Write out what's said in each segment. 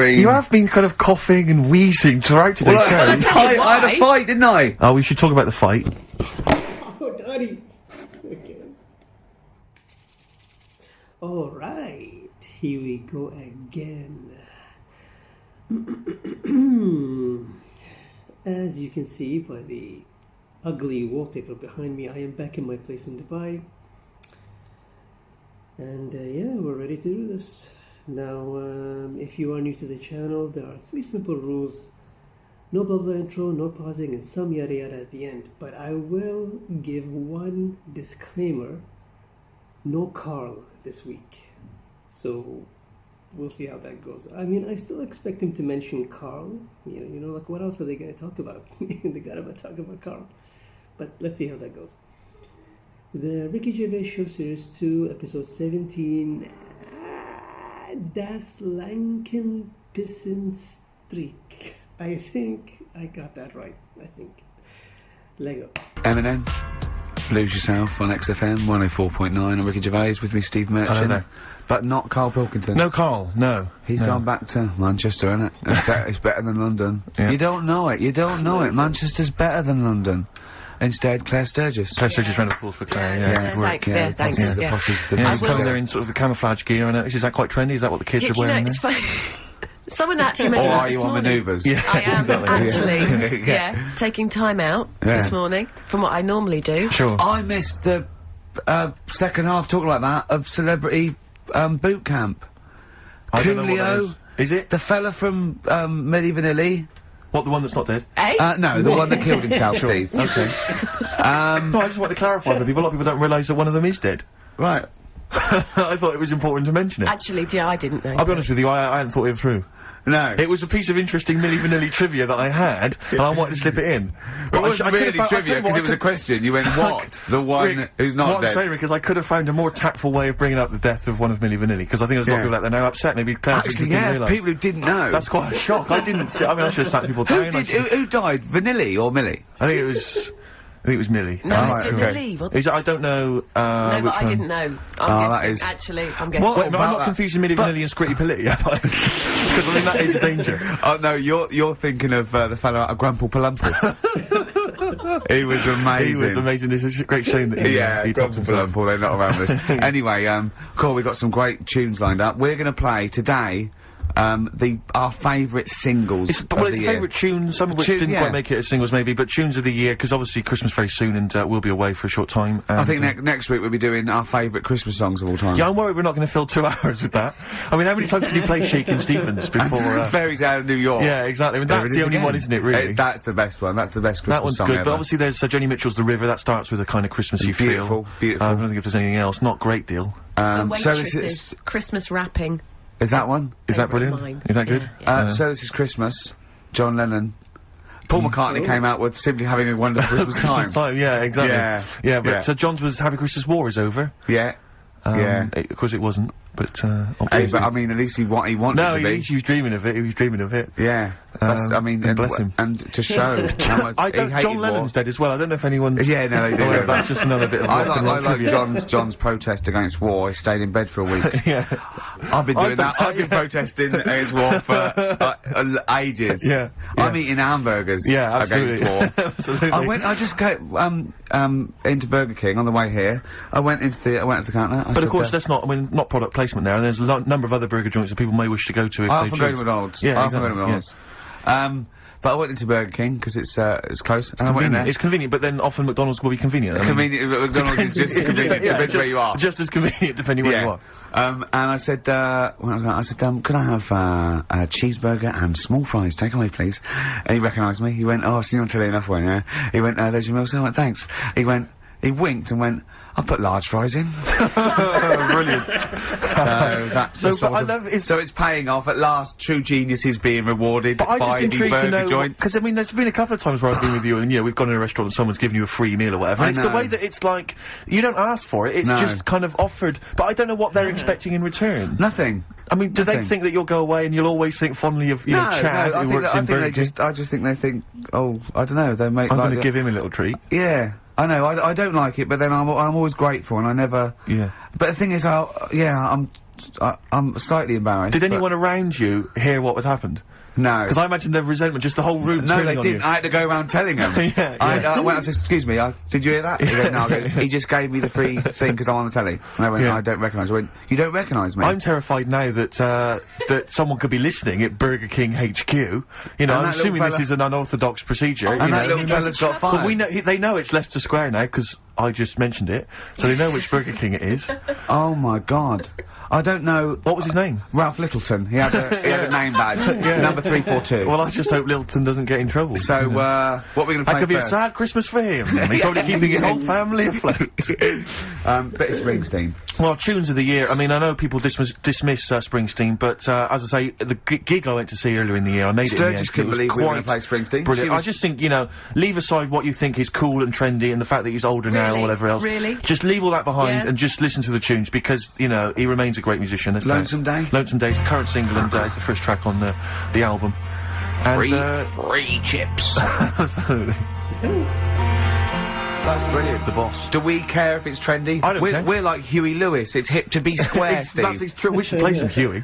You have been kind of coughing and wheezing throughout today's show. I had a fight, didn't I? Oh, we should talk about the fight. Oh, Daddy. Okay. Alright, here we go again. As you can see by the ugly wallpaper behind me, I am back in my place in Dubai. And yeah, we're ready to do this. Now, if you are new to the channel, there are 3 simple rules. No blah blah intro, no pausing, and some yada yada at the end. But I will give one disclaimer. No Karl this week. So, we'll see how that goes. I mean, I still expect him to mention Karl. You know, like what else are they going to talk about? They gotta talk about Karl. But let's see how that goes. The Ricky Gervais Show Series 2, Episode 17, Das Lanken Pissenstreak. I think I got that right. I think. Lego. Eminem, Lose Yourself on XFM 104.9 on Ricky Gervais with me, Steve Merchant. But not Karl Pilkington. No, Karl, no. He's gone back to Manchester, isn't it? It's better than London. Yeah. You don't know it, Manchester's better than London. Instead, Claire Sturgis. Claire Sturgis ran, of course, for Claire, Thanks. The posses. He's coming there in sort of the camouflage gear, and is that quite trendy? Is that what the kids are wearing? It's funny. Someone actually mentioned that this this morning. manoeuvres? Yeah, I am exactly. actually, taking time out this morning from what I normally do. Sure. I missed the second half, talking like that, of Celebrity Boot Camp. Coolio. Is it? The fella from Milli Vanilli. What, the one that's not dead? No, the one that killed himself, Steve. Okay. No, I just want to clarify with people. A lot of people don't realise that one of them is dead. Right. I thought it was important to mention it. Actually, I didn't know. I'll be honest with you, I hadn't thought it through. No. It was a piece of interesting Milli Vanilli trivia that I had, and I wanted to slip it in. But it wasn't really trivia, because it was a question. You went, what? The one who's not dead. What I'm saying, Rick, is I could have found a more tactful way of bringing up the death of one of Milli Vanilli, because I think there's a lot of people out there now upset, maybe Claire actually, didn't realise. people who didn't know. That's quite a shock. I didn't see, I mean, I should have sat people down. Who died? Vanilli or Milli? I think it was Milli. No, it's Vanilli. I don't know, no, but I didn't know. I'm guessing. Actually, I'm guessing. What? No, I'm not confusing Milli Vanilli and Scritti Politti, am I? Because, I mean, that is a danger. Oh, no, you're thinking of the fellow out of Grumple Palumple. He was amazing. He was amazing. It's a great shame that he topped himself. Grumple Palumple, they're not around this. Anyway, cool, we've got some great tunes lined up. We're gonna play today our favourite singles it's a favourite tune, some of which didn't quite make it as singles maybe, but tunes of the year, because obviously Christmas very soon and we'll be away for a short time. I think next week we'll be doing our favourite Christmas songs of all time. Yeah, I'm worried we're not going to fill 2 hours with that. I mean, how many times can you play Shakin' Stevens before... Fairies Out of New York. Yeah, exactly. I mean, that's the only one, isn't it, really? That's the best one. That's the best Christmas song That one's good, ever. but obviously there's Joni Mitchell's The River, that starts with a kind of Christmassy feel. Beautiful. I don't think if there's anything else. Not a great deal. The Waitresses, Christmas Wrapping. Is that one? Is that brilliant? Is that good? Yeah. So This Is Christmas, John Lennon. Paul McCartney came out with Simply Having a Wonderful Christmas Time. Christmas time, yeah, exactly. Yeah, but so John's was Happy Christmas War is over. Yeah. Of course it wasn't, but hey, but I mean, at least he wanted no, to be. he was dreaming of it. He was dreaming of it. Yeah. I mean, and bless him. And to show how much John Lennon's dead as well. I don't know if anyone's. Yeah, no, they do. Oh, that's just another bit of. I like John's protest against war. He stayed in bed for a week. Yeah. I've been doing that. I've been protesting against war for ages. Yeah. I'm eating hamburgers. Yeah, absolutely. Against war. Absolutely. I just go into Burger King on the way here. I went into the counter. But of course, that's not. I mean, not product placement there. And there's a number of other burger joints that people may wish to go to. If I often go to McDonald's. Yeah, I often go to McDonald's. But I went into Burger King because it's close. It's convenient. It's convenient, but then often McDonald's will be convenient. McDonald's is just convenient. Depends where you are. Just as convenient depending where you are. And I said, could I have a cheeseburger and small fries? Take away, please. And he recognised me. He went, oh, I've seen you on telly enough, one, yeah. He went, there's your meal. So I went, thanks. He winked and went, I'll put large fries in. Brilliant. So that's so it's paying off at last. True genius is being rewarded but by the burger joints. Because I mean, there's been a couple of times where I've been with you, and we've gone to a restaurant and someone's given you a free meal or whatever. And it's the way that it's like you don't ask for it; it's just kind of offered. But I don't know what they're expecting in return. Nothing. I mean, do they think that you'll go away and you'll always think fondly of Chad who works in Burger King? I just think they think, oh, I don't know. They make. I'm going to give him a little treat. Yeah. I know, I don't like it, but then I'm always grateful, and I never... Yeah. But the thing is, I'm I'm slightly embarrassed. Did anyone around you hear what had happened? No. Because I imagine the resentment, just the whole room No, turning they on didn't. you. I had to go around telling them. Yeah. I went, I said, excuse me, did you hear that? He went, no. He just gave me the free thing because I'm on the telly. And I went, I don't recognise. I went, you don't recognise me? I'm terrified now that, that someone could be listening at Burger King HQ. You know, I'm assuming this is an unorthodox procedure. And that little fella's got fired. But we know, they know it's Leicester Square now, because I just mentioned it. So they know which Burger King it is. Oh my god. I don't know. What was his name? Ralph Littleton. He had a name badge. Number 342. Well, I just hope Littleton doesn't get in trouble. So, what are we gonna play That could be a first? sad Christmas for him. He's probably keeping his whole family afloat. Bit of Springsteen. Well, tunes of the year. I mean, I know people dismiss Springsteen, but as I say, the gig I went to see earlier in the year, I made it in the end. Sturgis couldn't believe we were going to play Springsteen. Brilliant. I just think, you know, leave aside what you think is cool and trendy and the fact that he's older now or whatever else. Really? Just leave all that behind and just listen to the tunes because, you know, he remains a great musician. Lonesome Day? Lonesome Day is the current single and it's the first track on the album. And, free chips. Absolutely. That's brilliant. The boss. Do we care if it's trendy? I don't care. We're like Huey Lewis. It's hip to be square, Steve. That's true. We should play some Huey.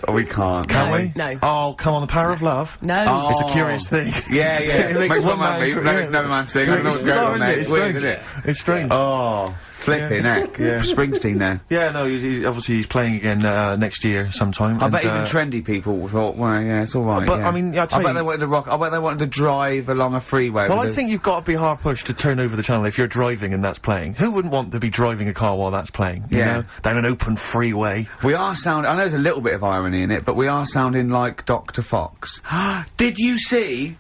Oh, we can't. Can we? No. Oh, come on, the power of love. No. Oh. It's a curious thing. Yeah, yeah. It makes one man beat, makes another man sing. I don't know what's going on there. It's weird, strange. isn't it? It's strange. Oh, flipping heck. Yeah. Springsteen there. Yeah, no, obviously he's playing again next year sometime. I bet even trendy people thought, well, yeah, it's alright. But, yeah. I mean, I bet they wanted to rock. I bet they wanted to drive along a freeway. Well, I think you've got to be hard pushed to turn over the channel if you're driving and that's playing. Who wouldn't want to be driving a car while that's playing? You know? Down an open freeway. We are sounding. I know there's a little bit of irony in it, but we are sounding like Dr. Fox. Did you see?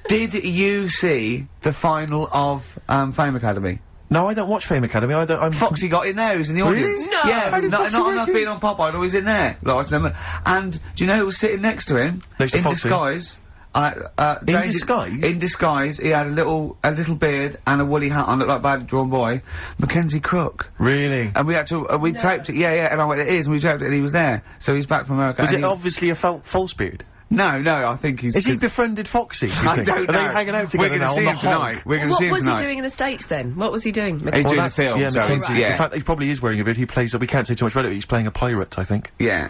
Did you see the final of Fame Academy? No, I don't watch Fame Academy. Foxy got in there. He was in the audience. No. Yeah, How did Foxy not work enough in? being on Pop Idol. He was in there. And do you know who was sitting next to him? Next to in Foxy? disguise. In disguise? In disguise, he had a little beard and a woolly hat on, looked like a badly drawn boy. Mackenzie Crook. Really? And we had to, we taped it, and I went, it is, and we taped it, and he was there. So he's back from America. Was and it obviously a false beard? No, I think he's... Is he befriended Foxy? Do you I think? don't know. Are they hanging out together We're now gonna see on him the tonight. honk? We're gonna What see him was tonight. he doing in the States then? What was he doing? He's doing a that's- film, yeah, so Mackenzie. yeah. In fact, he probably is wearing a beard. He plays, we can't say too much about it, but he's playing a pirate, I think. Yeah.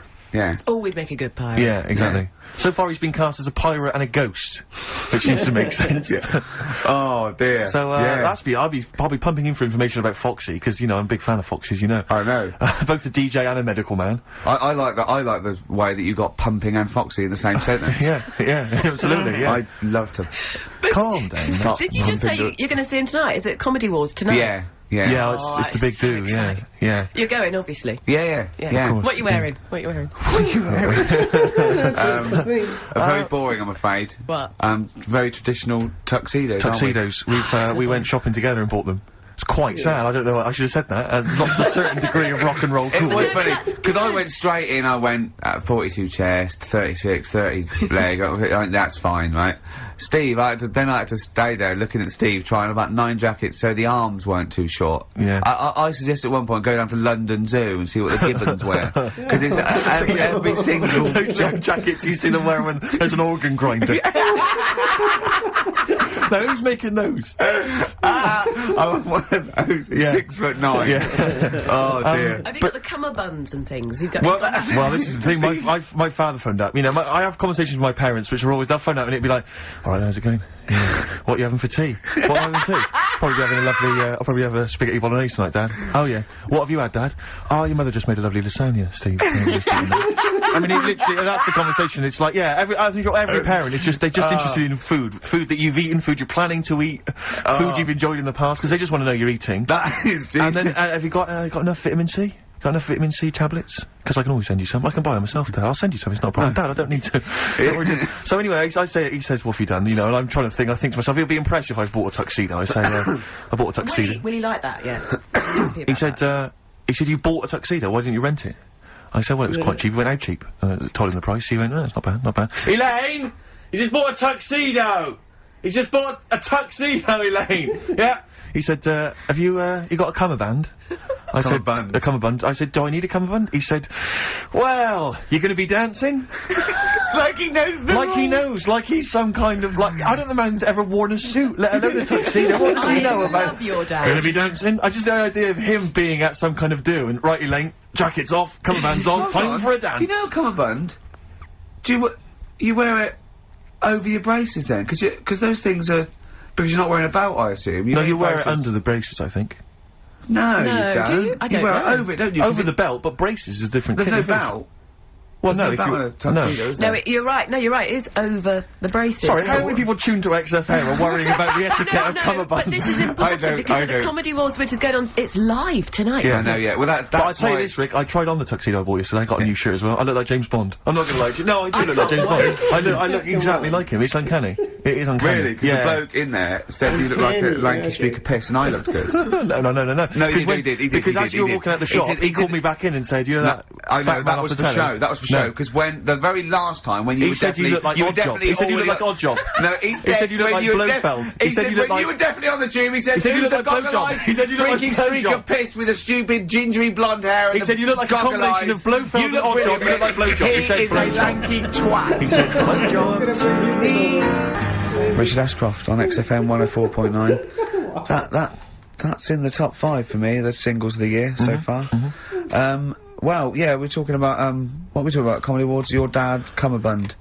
Oh, we'd make a good pirate. Yeah, exactly. So far he's been cast as a pirate and a ghost, which seems to make sense. Oh, dear. So, I'll be pumping in for information about Foxy, because, you know, I'm a big fan of Foxy's, you know. I know. Both a DJ and a medical man. I like that. I like the way that you got Pumping and Foxy in the same sentence. Yeah, absolutely, yeah. I'd love to. Calm down. Stop Did you just say pumping you're going to see him tonight? Is it Comedy Wars tonight? Yeah. Yeah, Oh, it's the big that's so do, exciting. yeah. You're going, obviously. Yeah. Of course. What are you wearing? What are you wearing? Very boring, I'm afraid. What? Very traditional tuxedos. Tuxedos. We went shopping together and bought them. It's quite sad. I don't know. I should have said that. Lost a certain degree of rock and roll cool. It was funny, because I went straight in, I went, 42 chest, 36, 30 leg, that's fine, right? Steve, I had to stay there looking at Steve trying about 9 jackets so the arms weren't too short. Yeah. I suggested at one point go down to London Zoo and see what the gibbons wear. Because it's every single... Those jackets, you see them wear when there's an organ grinder. Now, who's making those? I want one of those, 6'9". Yeah. Oh dear. Have you got the cummerbunds and things? You've got. Well, this is the thing. My father phoned up. You know, I have conversations with my parents, which are always they'll phone up and it'd be like, "All right, how's it going? What are you having for tea? What are you having for tea? Probably having a lovely. I'll probably have a spaghetti bolognese tonight, Dad. Oh yeah. What have you had, Dad? Oh, your mother just made a lovely lasagna, Steve. I mean, it literally, that's the conversation. It's like, yeah, I think every parent is they're just interested in food that you've eaten, food you're planning to eat, food you've enjoyed in the past, because they just want to know you're eating. That is And then, have you got enough vitamin C? Got enough vitamin C tablets? Because I can always send you some. I can buy them myself, Dad. I'll send you some. It's not a problem. Dad, I don't need to. So anyway, he says, what have you done? You know, and I'm trying to think. I think to myself, he'll be impressed if I bought a tuxedo. I say, I bought a tuxedo. Will he like that? Yeah. He said, you bought a tuxedo. Why didn't you rent it? I said, well, it was quite cheap. He went out cheap. Told him the price. He went, no, it's not bad, not bad. Elaine! You just bought a tuxedo! He just bought a tuxedo, Elaine! Yeah. He said, have you got a cummerbund? I said, a cummerbund. I said, do I need a cummerbund? He said, well, you're gonna be dancing? Like he knows the Like he rules. knows, like he's some kind of, like, I don't think the man's ever worn a suit, let alone a tuxedo. What does he know about? I love your dad. Gonna be dancing? I just the idea of him being at some kind of do, and right, Elaine, jacket's off, cummerbund's on, Hold time on. for a dance. You know a cummerbund? Do you wear it over your braces then? Because those things are... Because you're not wearing a belt, I assume. No, you wear it braces. under the braces, I think. No, you No, don't. do you? I don't wear know. it over it, don't you? Over the belt, but braces is different. There's no If you- belt. Well, no, There's if no you... belt in a tuxedo, is there? No, you're right. No, you're right. It is over the braces. Sorry, how many people tuned to XFM are worrying about the etiquette of No, cummerbunds? but this is important because of the Comedy Wars which is going on. It's live tonight. Yeah, isn't no, it? yeah. Well, that's But I tell you why this, Rick, I tried on the tuxedo I bought yesterday, I got a new shirt as well. I look like James Bond. I'm not gonna lie to you. No, I do look like James Bond. I look exactly like him. It's uncanny. It is uncanny. Really? Because the bloke in there said you look like a lanky streak of piss, and I looked good. No. No, he Because did. Because as you were walking out the shop, he called me back in and said, you know that I know, fat man that off was the for telly? show. That was for show. Because when the very last time when you He were said you definitely, look like you were Oddjob. definitely He said you all look like Oddjob. No, he said you look when like were Blofeld. He He said said you when look like- you were definitely on the tube. He said said you "Who's look the like goggle Blowjob." eyed He said you look like freaky streak Blowjob. of piss with a stupid gingery blonde hair. And He said you look like a goggle combination eyes. of Blofeld and Oddjob. You look like Blowjob. He He said is a Blowjob. lanky twat. He said blowjob. Richard Ashcroft on XFM 104.9. That's in the top 5 for me, the singles of the year so far. Well, yeah, we're talking about, what are we talking about? Comedy Awards, your dad, cummerbund.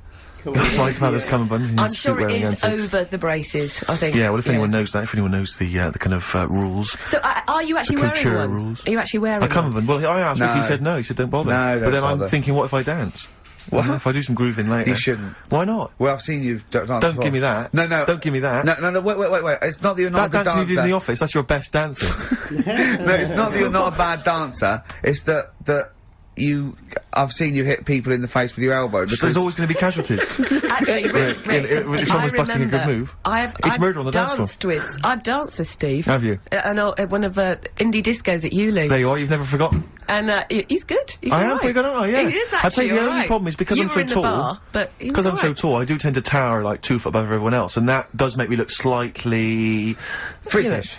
My father's cummerbund. I'm sure it is over the braces. I think. Yeah, well, if anyone knows that, if anyone knows the kind of rules. So, are you actually The wearing couture one? rules. Are you actually wearing A one? cummerbund. Well, I asked Ricky, he said no. He said don't bother. No, but don't then bother. I'm thinking, what if I dance? What if I do some grooving later? You shouldn't. Why not? Well, I've seen you dance Don't before. give me that. No. Don't give me that. No, wait. It's not that you're not That a good dancing you did in dancer. the office, that's your best dancing. No, it's not that you're not a bad dancer. It's that I've seen you hit people in the face with your elbow. So there's always going to be casualties. Actually, Rick, if someone's busting a good move. It's murder on the dance floor. I've danced with Steve. Have you? At one of indie discos at Uli. There you are, you've never forgotten. And he's good. He's I am alright. pretty good, aren't I? Yeah. He is I tell actually you, the only alright. problem is because You I'm were so in the tall. bar, but he was Because I'm so alright. tall, I do tend to tower like 2 foot above everyone else, and that does make me look slightly freakish.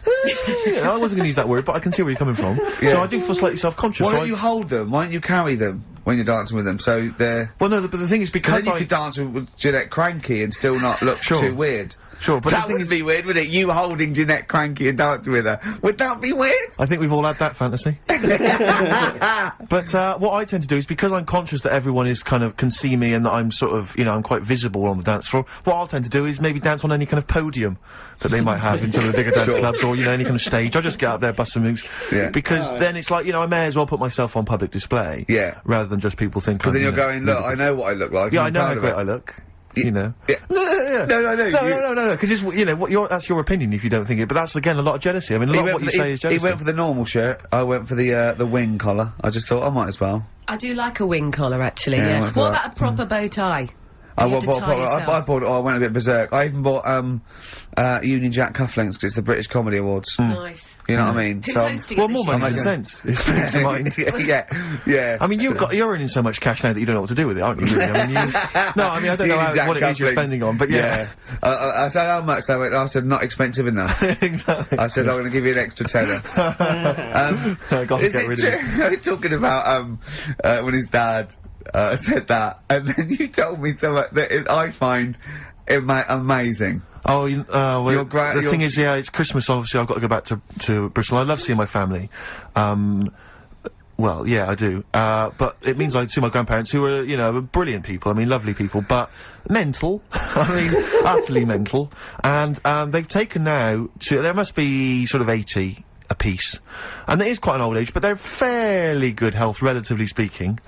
Yeah, I wasn't going to use that word, but I can see where you're coming from. So I do feel slightly self-conscious. Why so don't you hold them? Why don't you carry them when you're dancing with them? So they're... Well, no, but the thing is because then you could dance with Jeanette Cranky and still not look Sure. too weird. Sure, but that the thing wouldn't is, be weird, would it? You holding Jeanette Cranky and dancing with her. Would that be weird? I think we've all had that fantasy. But what I tend to do is because I'm conscious that everyone is can see me and that I'm sort of, I'm quite visible on the dance floor, what I'll tend to do is maybe dance on any kind of podium that they might have in some of the bigger dance clubs or, any kind of stage. I just get up there, bust some moves. Yeah. Because then it's like, I may as well put myself on public display. Yeah. Rather than just people think Because then I'm, you're going, look, I know what I look like. Yeah, I'm I know how proud of great it. I look. Yeah. Yeah. No. No, because it's, that's your opinion if you don't think it, but that's again a lot of jealousy. I mean, a lot of what you say is jealousy. He went for the normal shirt, I went for the wing collar. I just thought I might as well. I do like a wing collar, actually, Yeah, I yeah. went for What that. about a proper bow tie? I You had to tie yourself. bought. I went a bit berserk. I even bought Union Jack cufflinks because it's the British Comedy Awards. Nice. You know what I mean? Who's So hosting Well, it this more money year? than sense. It's peace of mind. yeah. I mean, you're earning so much cash now that you don't know what to do with it, aren't you? Really? I mean, I don't know what it is you're spending on, but yeah. I said how much. I said not expensive enough. Exactly. I said I'm going to give you an extra tenner. Got Is to get it rid true? of it. We're talking about when his dad said that, and then you told me something that I find amazing. Oh, well, the your- thing is, it's Christmas, obviously I've got to go back to Bristol. I love seeing my family. Well, yeah, I do. But it means I see my grandparents who are, brilliant people. I mean, lovely people, but mental. I mean, utterly mental. And, they've taken now there must be sort of 80 a piece. And it is quite an old age, but they're fairly good health, relatively speaking.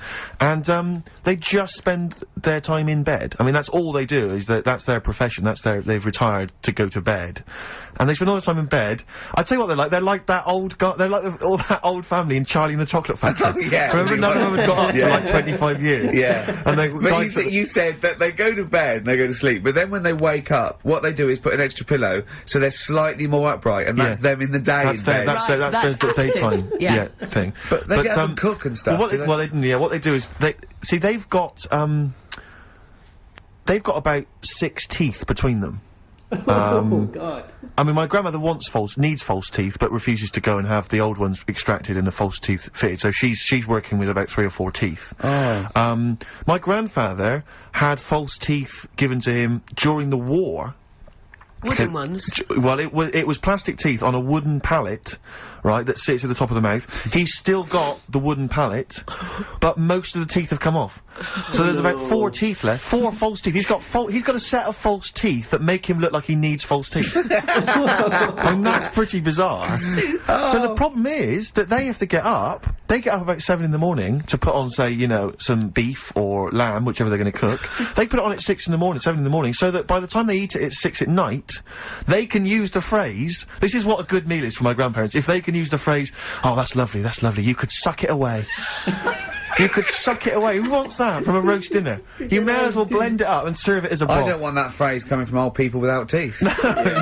And, they just spend their time in bed. I mean, that's all they do, is that's their profession, they've retired to go to bed. And they spend all the time in bed. I tell you what they're like that old they're like all that old family in Charlie and the Chocolate Factory. Oh, yeah. Remember, none of them had got up for like 25 years. Yeah. And they But you said that they go to bed and they go to sleep, but then when they wake up, what they do is put an extra pillow, so they're slightly more upright, and that's them in the day in bed. Right, so that's their that's daytime active. Yeah. thing. But they get up and cook and stuff. What they do is they've got about 6 teeth between them. Oh God. I mean, my grandmother needs false teeth, but refuses to go and have the old ones extracted and the false teeth fitted. So she's working with about 3 or 4 teeth. Oh. My grandfather had false teeth given to him during the war. Wooden ones? Well, it was plastic teeth on a wooden pallet, right, that sits at the top of the mouth. He's still got the wooden pallet, but most of the teeth have come off. So there's about 4 teeth left. 4 false teeth. He's got a set of false teeth that make him look like he needs false teeth. And that's pretty bizarre. So the problem is that they have to get up. They get up about 7 in the morning to put on, say, you know, some beef or lamb, whichever they're going to cook. They put it on at 6 in the morning, 7 in the morning, so that by the time they eat it at 6 at night, they can use the phrase, this is what a good meal is for my grandparents, if they can use the phrase, oh, that's lovely, you could suck it away. You could suck it away. Who wants that from a roast dinner? You may as well blend it up and serve it as a broth. I don't want that phrase coming from old people without teeth. No,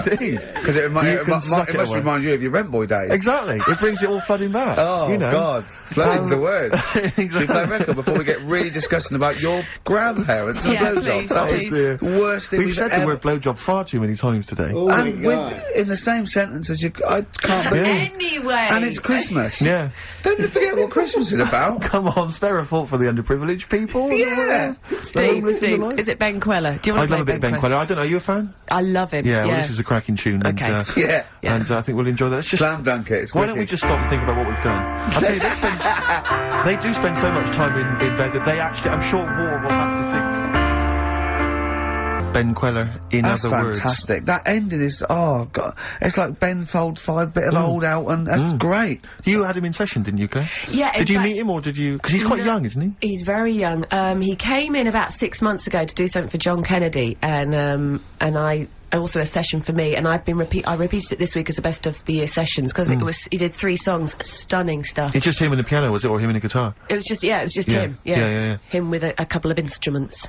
indeed. Because it must remind you of your rent boy days. Exactly. It brings it all flooding back. Oh, you know. God. Flooding's the word. Exactly. Should we play a record before we get really disgusting about your grandparents and Yeah, blowjobs? please, That please. is the worst thing We've said the word blowjob far too many times today. Oh my And God. in the same sentence as you, I can't believe. Anyway. And it's Christmas. Yeah. Don't forget what Christmas is about. Come on, spare a thought for the underprivileged people. Yeah. Steve, is it Ben Queller? Do you want I'd to love a bit of Ben Queller. I don't know, are you a fan? I love him. Yeah, well, this is a cracking tune. Okay. And, Yeah. and I think we'll enjoy that. Let's just Slam dunk it. It's why don't we wicked. just stop and think about what we've done? I'll tell you, they do spend so much time in bed that they actually, I'm sure War will have to sing. Ben Queller, in That's other words. fantastic. That ending is, oh, God. It's like Ben Fold 5 bit of old out, and that's great. You had him in session, didn't you, Claire? Yeah, Did you meet him, or did you... Because he's quite No. young, isn't he? He's very young. He came in about 6 months ago to do something for John Kennedy, and also a session for me, and I repeated it this week as a best of the year sessions, because he did 3 songs, stunning stuff. It's just him and the piano, was it, or him and a guitar? It was just him. Yeah. Him with a couple of instruments.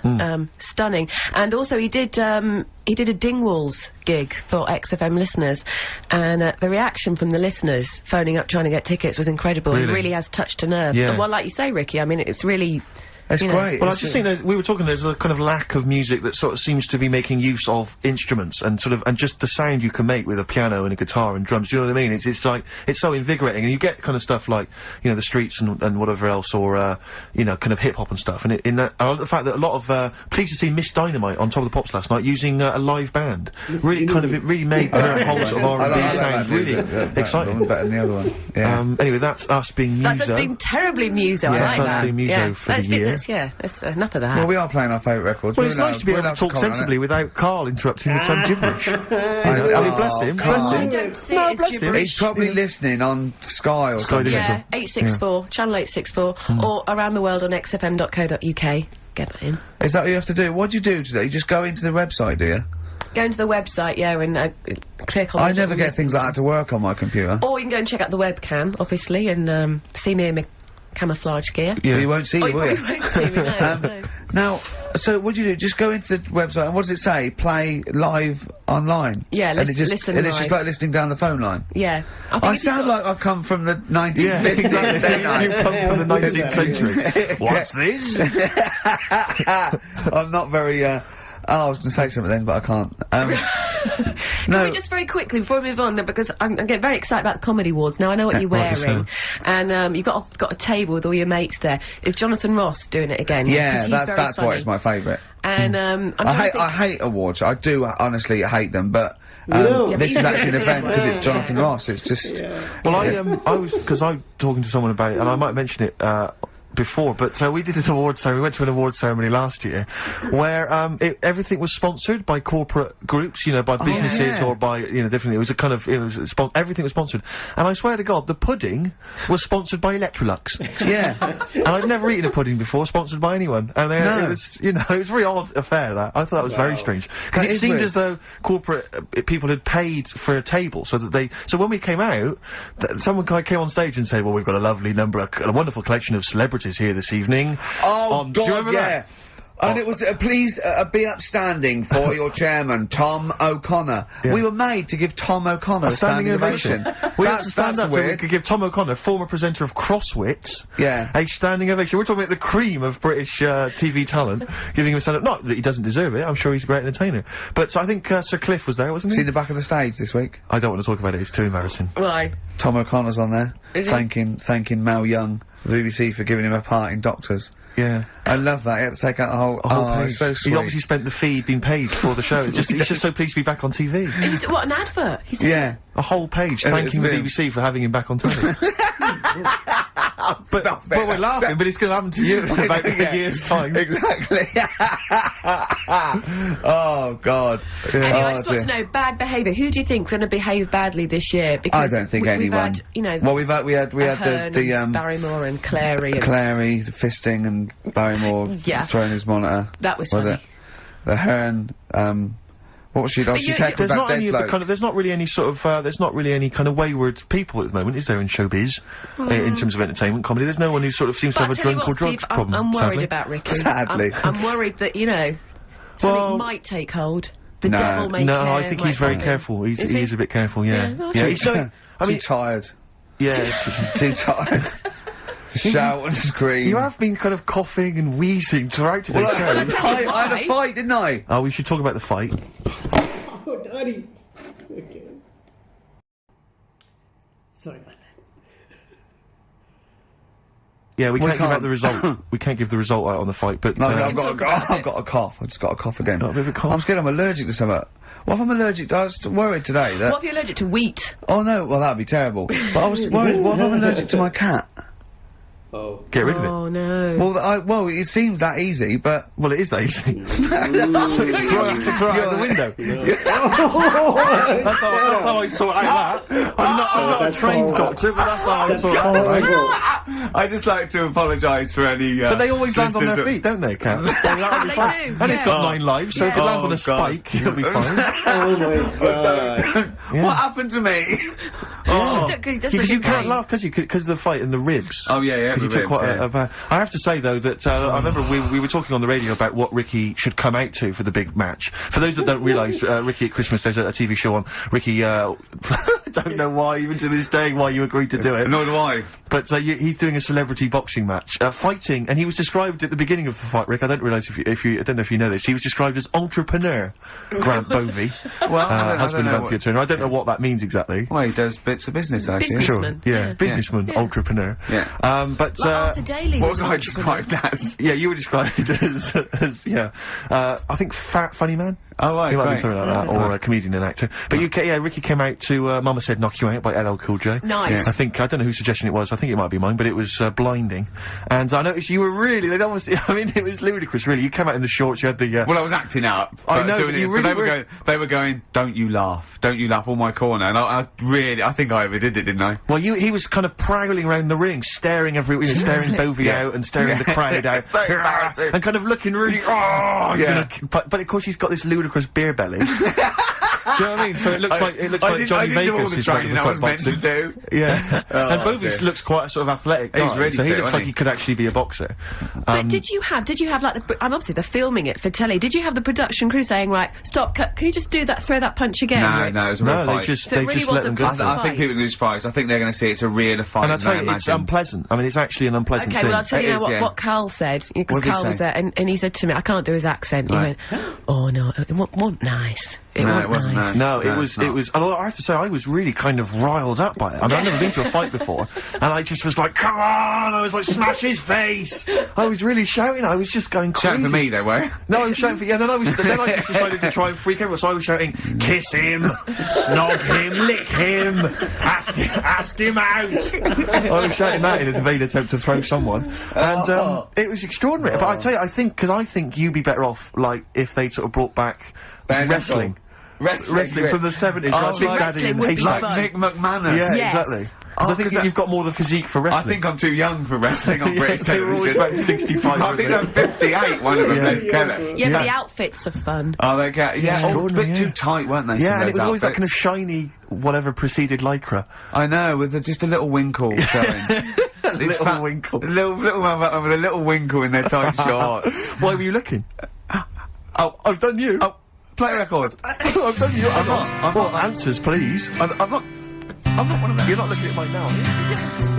Stunning. And also he did a Dingwalls gig for XFM listeners, and the reaction from the listeners phoning up trying to get tickets was incredible. Really? It really has touched a nerve. Yeah. And well, like you say, Ricky, I mean, it's really... It's You know. great. Well, I just think we were talking, there's a kind of lack of music that sort of seems to be making use of instruments and and just the sound you can make with a piano and a guitar and drums, you know what I mean? It's like, it's so invigorating, and you get kind of stuff like, you know, the Streets and whatever else, or, you know, kind of hip-hop and stuff, and I love the fact that a lot of, pleased to see Miss Dynamite on Top of the Pops last night using a live band. It really made her whole sort of R&B sound really exciting. Better than the other one. Yeah. Anyway, that's us being Muso. That's us being terribly Muso, I Yeah, like that's us that. being Muso yeah. for the year. That's enough of that. Well, we are playing our favourite records. Well, it's nice to be able to talk sensibly without Karl interrupting with some gibberish. I mean, bless him, bless I him. don't see No, it as bless him. gibberish. He's probably listening on Sky or something. Yeah, 864, channel 864, or around the world on xfm.co.uk. Get that in. Is that what you have to do? What do you do today? You just go into the website, do you? Go into the website, yeah, and click on I the never little get listen things like that to work on my computer. Or you can go and check out the webcam, obviously, and see me in my camouflage gear. Yeah. You won't see Oh, you, will you? probably won't see me, no. Now, so what do you do? Just go into the website, and what does it say? Play live online? Yeah, and it just, listen and it's just live. like listening down the phone line? Yeah. I sound like I've come from the 1950s, Yeah, exactly. don't I? You come from the 19th century. What's this? I'm not very, I was going to say something then, but I can't. Can we just very quickly, before we move on, because I'm getting very excited about the Comedy Awards. Now, I know what you're rightly wearing, and you've got a table with all your mates there. Is Jonathan Ross doing it again? Yeah, 'Cause he's very that's why funny. it's my favourite. And, I hate awards. I do honestly hate them, but No. Yeah, this but is he's actually an doing event this because one. it's Jonathan Ross. It's just Well, I was, because I'm talking to someone about it, and I might mention it, before, but we did an award ceremony, we went to an award ceremony last year, where, everything was sponsored by corporate groups, you know, by businesses yeah. or by, you know, different, it was a kind of, everything was sponsored. And I swear to God, the pudding was sponsored by Electrolux. yeah. And I've never eaten a pudding before sponsored by anyone. And No. it was, you know, it was a very odd affair, that. I thought that was very strange. Because That it is seemed weird. as though corporate people had paid for a table so that so when we came out, someone came on stage and said, well, we've got a lovely a wonderful collection of celebrities here this evening. Oh, Do you God, remember yeah. that? And it was, please be upstanding for your chairman, Tom O'Connor. Yeah. We were made to give Tom O'Connor a standing ovation. We have to stand that's up so we weird. could give Tom O'Connor, former presenter of Crosswits, Yeah. a standing ovation. We're talking about the cream of British TV talent, giving him a stand-up. Not that he doesn't deserve it, I'm sure he's a great entertainer. But I think Sir Cliff was there, wasn't he? Seen the back of the stage this week? I don't want to talk about it, it's too embarrassing. Why? Tom O'Connor's on there, Is he? thanking Mel Young, the BBC, for giving him a part in Doctors. Yeah. I love that. He had to take out the whole. page. It's so sweet. He obviously spent the fee being paid for the show. He's just so pleased to be back on TV. What, an advert? He said Yeah. A whole page And thanking the it's him. BBC for having him back on telly. Stop But we're laughing, but it's going to happen to you in about a year's time. Exactly. Oh God. Anyway, Oh, I just want to dear. know, bad behaviour. Who do you think's going to behave badly this year? I Because don't think we've anyone. had, you know, Well, we had Ahern the and Barrymore and Clary. And Clary, the fisting, and Barrymore Yeah. throwing his monitor. that was Was funny. it? The Hearn, what was she? Oh, she's heckled There's that not dead any of the bloke. kind of. There's not really any sort of. There's not really any kind of wayward people at the moment, is there, in showbiz? In terms of entertainment comedy, there's no one who sort of seems But to I have a tell you drunk or what, drugs Steve, problem. I'm worried sadly. about Ricky. Sadly. I'm worried that, you know, something Well, might take hold. The No. devil may No, care. I think he's very careful. He is a bit careful. Yeah, Yeah, yeah. He's so. I mean, Too tired. yeah. Too tired. Shout and scream. You have been kind of coughing and wheezing throughout today's Well, show. I had a fight, didn't I? Oh, we should talk about the fight. Oh, Daddy! Okay. Sorry about that. Yeah, we We can't give out can't. the result. We can't give the result out on the fight, but No, uh, I've talk about I've it. got a cough. I just got a cough again. Got a bit of a cough? I'm scared I'm allergic to something. What if I'm allergic to? I was worried today that. What if you're allergic to wheat? Oh no, well that'd be terrible. But I was worried. What if I'm allergic to my cat? Oh. get rid of it. Oh no. Well, it seems that easy, but Well, it is that easy. throw it out the window. That's how I sort out that. I'm not a That's trained horrible. doctor, but that's how I That's sort out that. horrible. I just like to apologise for any. But they always land on their listeners feet, don't they, Cat? So that'll be They fine. do, And it's yeah. got 9 lives, so if it Yeah. lands on Oh, a God. spike, it'll be fine. Oh my god. Yeah. What happened to me? Oh, that's Because a you good can't game. laugh, because of the fight and the ribs. Oh yeah, Because you took quite a bad. I have to say though that I remember we were talking on the radio about what Ricky should come out to for the big match. For those that don't realise, Ricky at Christmas, there's a TV show on. Ricky, I don't know why, even to this day, why you agreed to do it. Nor do I. But he's doing a celebrity boxing match, fighting, and he was described at the beginning of the fight. Rick, I don't realise if you I don't know if you know this. He was described as entrepreneur Grant Bovey, Well, I husband don't of know Anthea Turner. I don't know what that means exactly. Well, he does bits of business, I assume. Businessman. Yeah, businessman, entrepreneur. Yeah. But Like Arthur Daly What was was an I entrepreneur. described as? yeah, you were described as yeah. I think fat funny man. Oh right, He might be great. something like that, or a comedian and actor. But Ricky came out to Mama Said Knock You Out by LL Cool J. Nice. I don't know whose suggestion it was, I think it might be mine, but it was blinding. And I noticed you were really, they'd almost, I mean, it was ludicrous, really. You came out in the shorts, you had the, Well, I was acting up. I know, doing but you it, really were. they were going, don't you laugh, all my corner. And I think I overdid it, didn't I? well, he was kind of prowling around the ring, staring staring Bovey Yeah. out and staring the crowd out. It's so embarrassing. And kind of looking really, Yeah. but of course he's got this ludicrous beer belly. Do you know what I mean? So it looks like Johnny I did do all Vegas the is like training the I was front meant to boxing. do. Yeah. Oh, And Bovey dear. looks quite a sort of athletic guy. He's really so he fit, looks wasn't like he could actually be a boxer. But did you have like I'm obviously they're filming it for telly. Did you have the production crew saying, right, stop, cut, can you just throw that punch again? Rick? No, it was a real No, fight. they So it really just let was them a go. good for it. I think people are going to be surprised. I think they're going to see it's a realer fight And I than tell they you, it's imagined. unpleasant. I mean, it's actually an unpleasant Okay, thing. well, I'll tell you It now is, yeah. what Karl said, because What did he Karl was say? there, and he said to me, I can't do his accent. He Right. went, oh no, it wasn't nice. It No, wasn't it wasn't nice. nice. No, No, it it's not. was, although I have to say, I was really kind of riled up by it. I mean, I've never been to a fight before, and I just was like, come on! I was like, smash his face! I was really shouting, I was just going crazy. Shouting for me, though, were you? No, I was shouting for, then I just decided to try and freak everyone, so I was shouting, kiss him, snog him, lick him, ask him out! I was shouting that in a vain attempt to throw someone, and, it was extraordinary, but I tell you, I think you'd be better off, like, if they sort of brought back wrestling. Wrestling from the 70s, like Big like Daddy wrestling and would be Haystack. fun. Nick McManus. Yeah, Yes. exactly. Because I think you've got more the physique for I wrestling. think I'm too young for wrestling on Yeah, British they were always television. about 65, I weren't think they? I'm 58, one of them, Yeah. Les Keller. Yeah, but the outfits are fun. Oh, they get, yeah, a Extraordinary, bit yeah. too tight, weren't they? Yeah, some and of it was those always that kind of outfits? shiny, whatever preceded lycra. I know, with just a little winkle showing. Little winkle. Little man with a little winkle in their tight shorts. Why were you looking? Oh, I've done you. Oh, play a record. I've done you. I'm not. Well, answers, please. I'm not one of them. You're not looking at mine now, are you? Yes.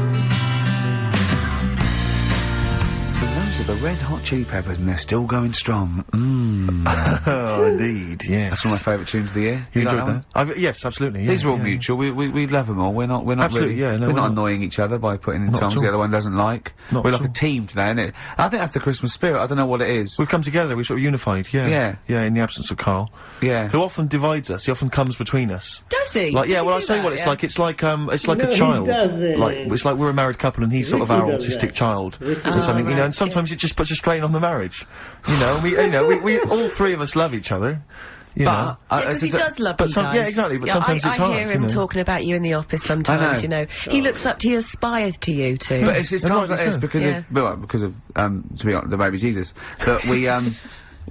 Those are the Red Hot Chili Peppers, and they're still going strong. Oh, indeed, yes. That's one of my favourite tunes of the year. You enjoyed like that? Yes, absolutely. Yeah, These are all yeah. mutual. We love them all. We're not Absolutely, really, yeah, no, we're we're not not. annoying each other by putting in Not songs at the all. other one doesn't like. Not We're at like a all. team today, isn't it? I think that's the Christmas spirit. I don't know what it is. We've come together, we're sort of unified, yeah. Yeah. Yeah, in the absence of Karl. Yeah. Who often divides us, he often comes between us. Does he? Like, yeah, Does he well, I'll do tell you that? what, it's Yeah. like No, a he child. doesn't. Like, it's like we're a married couple and he's sort of Ricky our does autistic that. child. Ricky Or does something, you know, right, and sometimes it just puts a strain on the marriage. You know, we all three of us love each other. You know. But Because he does love but you some- guys. yeah, exactly, but sometimes I it's hard, hear you him know. talking about you in the office sometimes, you know. He looks up to you, aspires to you too. But it's And times like rightly this so. because Yeah. to be honest, the baby Jesus, that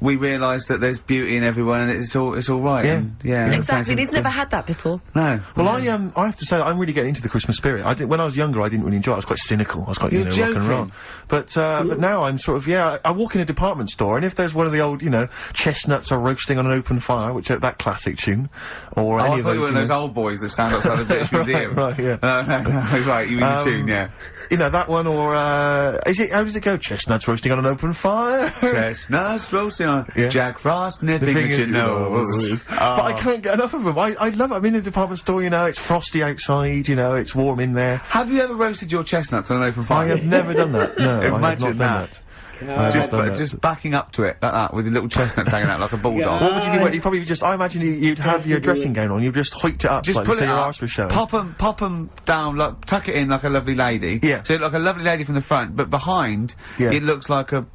we realise that there's beauty in everyone and it's all right. Yeah. And, yeah. Exactly, he's never had that before. No. Well, I have to say that I'm really getting into the Christmas spirit. When I was younger, I didn't really enjoy it. I was quite cynical. I was quite, You're rock and roll. joking. But now I'm sort of, I walk in a department store, and if there's one of the old, chestnuts are roasting on an open fire, which that classic tune, or Oh, any I of thought you were those, one of those old boys that stand outside the British Museum. right, yeah. No, right, you mean the tune, yeah. That one, or, how does it go? Chestnuts roasting on an open fire? Chestnuts roasting on Yeah. Jack Frost, anything that you know. But I can't get enough of them. I love it. I'm in a department store, it's frosty outside, it's warm in there. Have you ever roasted your chestnuts on an open fire? I have never done that. No, I have Imagine not done that. Just backing up to it like that with your little chestnuts hanging out like a bulldog. What would you do? You'd probably just, I imagine you'd have your dressing gown on, you'd just hoiked it up, Just like, pull so it your up, arse was showing. pop 'em down, like, tuck it in like a lovely lady. Yeah. So you look like a lovely lady from the front, but behind, Yeah. it looks like a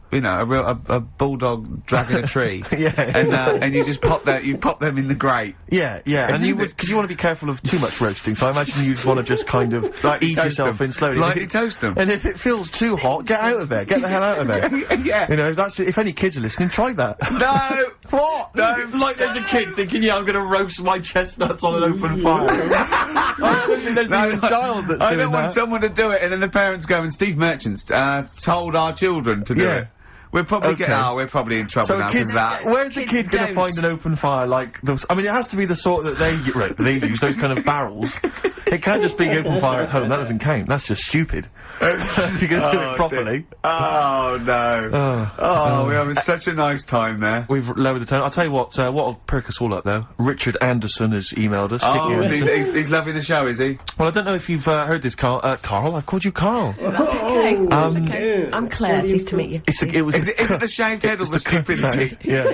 bulldog dragging a tree. Yeah. And you just pop them in the grate. Yeah, and you would, because you want to be careful of too much roasting, so I imagine you'd want to just kind of ease toast yourself them. in slowly. Lightly toast them. And if it feels too hot, get out of there. Get the hell out of there. Yeah. That's if any kids are listening, try that. No! What? No. Like there's a kid thinking, I'm gonna roast my chestnuts on an open fire. I don't think there's even a child that's I doing don't want that. someone to do it and then the parents go and Steve Merchant's told our children to do Yeah. it. We're probably Okay. we're probably in trouble So now a kid, because that. where's the Kids kid gonna don't. find an open fire like those? I mean, it has to be the sort that they use, those kind of barrels. It can't just be open fire at home, that doesn't count, that's just stupid. If you're gonna do it properly. Oh no. We're having such a nice time there. We've lowered the tone. I'll tell you what'll perk us all up though. Richard Anderson has emailed us. Oh, Sticky Anderson. he's loving the show, is he? Well, I don't know if you've heard this, Karl. Karl? I've called you Karl. That's okay. That's okay. yeah. I'm Claire, pleased to meet you. Is It the shaved head or the stupidity? Yeah.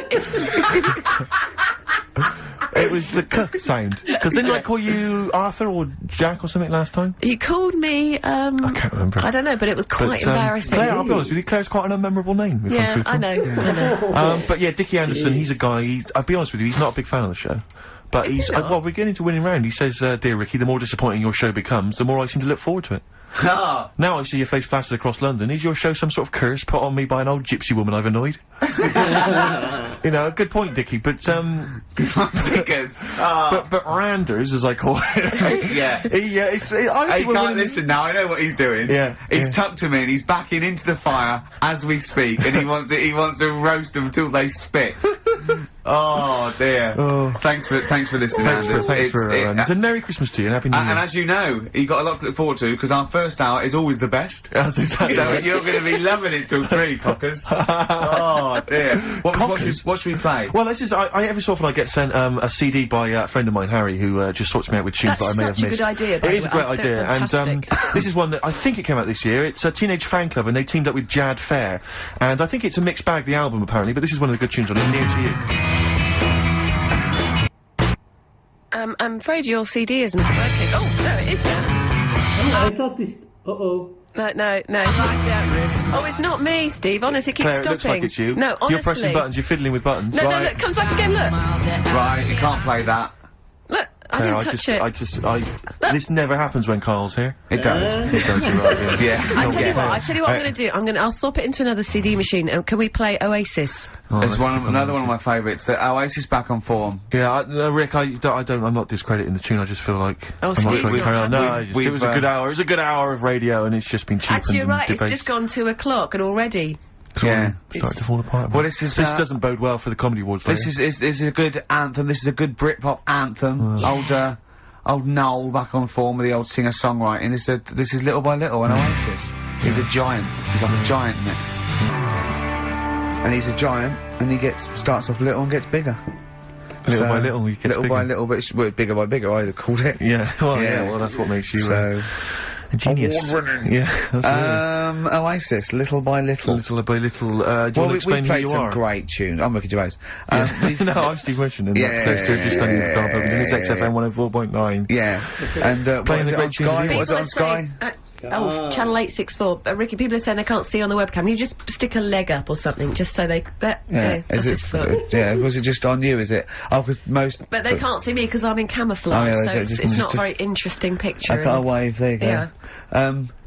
It was the k sound. Because didn't I call you Arthur or Jack or something last time? You called me, I can't remember. I don't know, but it was quite embarrassing. Claire, I'll be honest with you, Claire's quite an unmemorable name. If I'm Yeah, truthful. I know. But yeah, Dickie Anderson, he's a guy, I'll be honest with you, he's not a big fan of the show. But Is he's, he not? well, we're getting into winning round. He says, dear Ricky, the more disappointing your show becomes, the more I seem to look forward to it. Ah. Now I see your face plastered across London. Is your show some sort of curse put on me by an old gypsy woman I've annoyed? A good point, Dickie, but, Because. but Randers, as I call it. Yeah. I He think we're can't winning- listen now. I know what he's doing. Yeah, he's yeah. tucked him in. He's backing into the fire as we speak, and he wants to roast them until they spit. Oh dear. Oh. Thanks for listening, Thanks Anders. for It's- and Merry Christmas to you and Happy New Year. and as you know, you got a lot to look forward to because our first hour is always the best. That's exactly So right. you're going to be loving it till 3, cockers. Oh dear. What Cockers? should we play? Well, this is, I every so often I get sent, a CD by a friend of mine, Harry, who, just sorts me out with tunes That's that I may have such a missed. good idea, by It the is a way. great I think idea, and, fantastic. this is one that I think it came out this year. It's a Teenage Fan Club, and they teamed up with Jad Fair. And I think it's a mixed bag, the album, apparently, but this is one of the good tunes on it, Near to You. I'm afraid your CD isn't working. Oh, no, it is now. Oh, I thought this. No. Oh, it's not me, Steve. Honestly, it keeps Claire, it stopping. looks like it's you. No, honestly. You're pressing buttons, you're fiddling with buttons. No, Right. look, it comes back again, look. Right, you can't play that. Look, I didn't touch it. This never happens when Karl's here. It does. It does, you're right, yeah. I tell you what I'm going to do. I'll swap it into another CD machine. And can we play Oasis? Oh, It's another one of my favourites. The Oasis back on form. Yeah, Rick, I'm not discrediting the tune. I just feel like Steve's not carry on. No, it was a good hour. It was a good hour of radio, and it's just been cheap. Actually, you're right. debased. It's just gone 2 o'clock, and already. Starting to fall apart. Well, this doesn't bode well for the Comedy Awards. This is a good anthem. This is a good Britpop anthem. Old Noel back on form with the old singer-songwriting. This is Little by Little, and Oasis. He's a giant. He's like a giant, isn't it? And he's a giant, and he starts off little and gets bigger. Little by little, he gets little bigger. by little, but it's bigger by bigger, I'd have called it. Yeah, well, that's what makes you a genius. Award-winning. Yeah, absolutely. Oasis, Little by Little. Little by Little. Do you want to explain who you some are? great tunes. I'm Ricky Gervais. No, I'm Steve Merchant, and that's close to just studying the Karlpilkington. It's XFM 104.9. Yeah. And, what is it on Sky? What is it on Sky? Channel 864. Ricky, people are saying they can't see on the webcam. You just stick a leg up or something, just so that's his foot. Yeah, was it just on you, is it? Oh, because most... But they can't see me because I'm in camouflage, so it's not a very interesting picture. I got a wave, there you go. Yeah.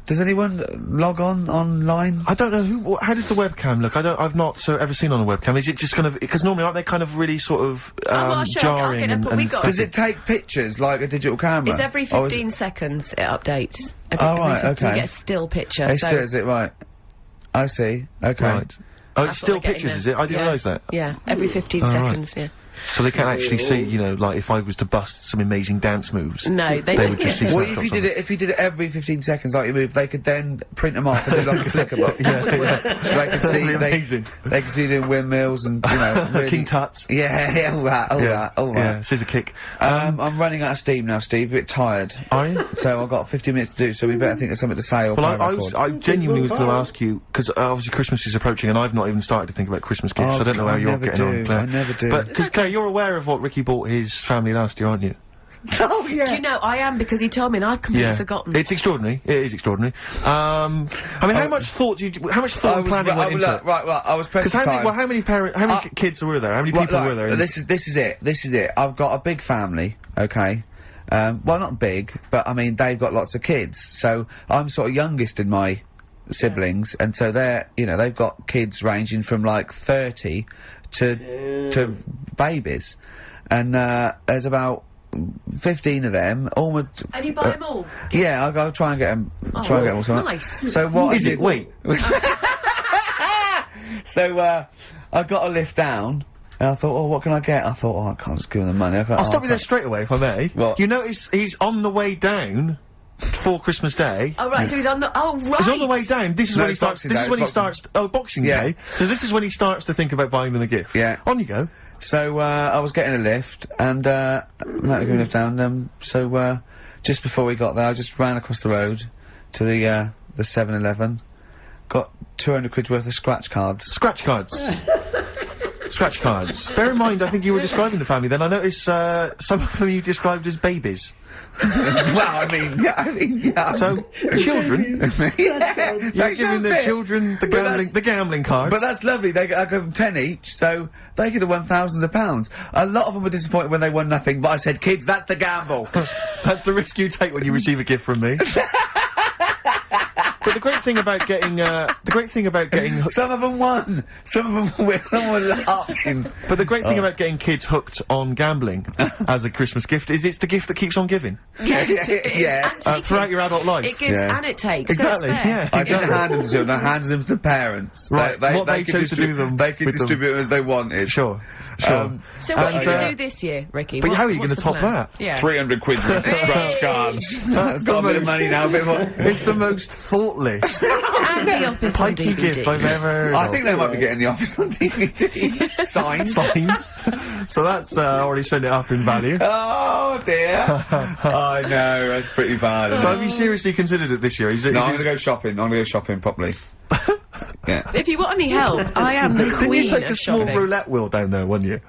Does anyone log online? I don't know how does the webcam look? I've not ever seen on a webcam. Is it just kind of, because normally aren't they kind of really sort of, jarring and Does it take pictures like a digital camera? It's every 15 seconds it updates. Right, okay. You get a still picture. Is it right? I see, okay. Right. Oh, it's still pictures, is it? I didn't realise that. Yeah, every 15 seconds, yeah. So they can't actually see, like, if I was to bust some amazing dance moves. No, they would just see Well, if you did it every 15 seconds like you move, they could then print them off and do like a flicker book. That would work. So they could see, amazing. They could see doing windmills and, really, King Tuts. Yeah, all that. Yeah, scissor kick. I'm running out of steam now, Steve, a bit tired. Are you? So I've got 15 minutes to do, so we better think of something to say or I genuinely was going to ask you, because obviously Christmas is approaching and I've not even started to think about Christmas gifts, so I don't know how you're getting on, Claire. I never do. But, because Claire, you're aware of what Ricky bought his family last year, aren't you? Oh, yeah. Do you know, I am, because he told me and I've completely forgotten. It's extraordinary. It is extraordinary. I mean, how much thought and planning went into it? Right, I was pressed for time. How many kids were there? How many people were there? This is it. I've got a big family, okay? Well, not big, but I mean, they've got lots of kids, so I'm sort of youngest in my siblings, and so they've got kids ranging from like 30 to babies, and there's about 15 of them. And you buy them all? Yeah, I'll try and get them. Try and get them all. Nice. So what is it? Wait. So I got a lift down. And I thought, what can I get? I thought, I can't just give them the money. I'll stop you there straight away, if I may. What? You notice he's on the way down for Christmas Day. Oh, right, so he's on the... Oh, right! He's on the way down. This is when he starts... Boxing Day. So this is when he starts to think about buying them a gift. Yeah. On you go. So, I was getting a lift, and, Matt was going to lift down, so, just before we got there, I just ran across the road to the 7-Eleven, got 200 quid worth of scratch cards. Scratch cards. Scratch cards. Bear in mind, I think you were describing the family then. I noticed, some of them you described as babies. Well, I mean, yeah. So, children. Yeah. You're giving the children the gambling cards. But that's lovely. I give them 10 each, so they could have won thousands of pounds. A lot of them were disappointed when they won nothing, but I said, kids, that's the gamble. That's the risk you take when you receive a gift from me. But the great thing about getting some of them won. Some of them were laughing. But the great thing about getting kids hooked on gambling as a Christmas gift is it's the gift that keeps on giving. Yes, it is. Yeah. Throughout your adult life. It gives and it takes. Exactly. So it's fair. Yeah. I didn't hand them to children. I handed them to the parents. Right. They chose to do them. They could distribute them as they wanted. Sure. So what are you going to do this year, Ricky? But how are you going to top that? Yeah. 300 quid worth of scratch cards. That's got a bit of money now, a bit more. It's the most thoughtless, and the Office on pikey DVD. gift I've ever heard I of. think they might be getting the Office on DVD. Signed. So that's already sent it up in value. Oh dear. I know, that's pretty bad. So have you seriously considered it this year? No, I'm going to go shopping. I'm going to go shopping properly. Yeah. If you want any help, I am the queen Didn't you take of a small shopping. roulette wheel down there one year?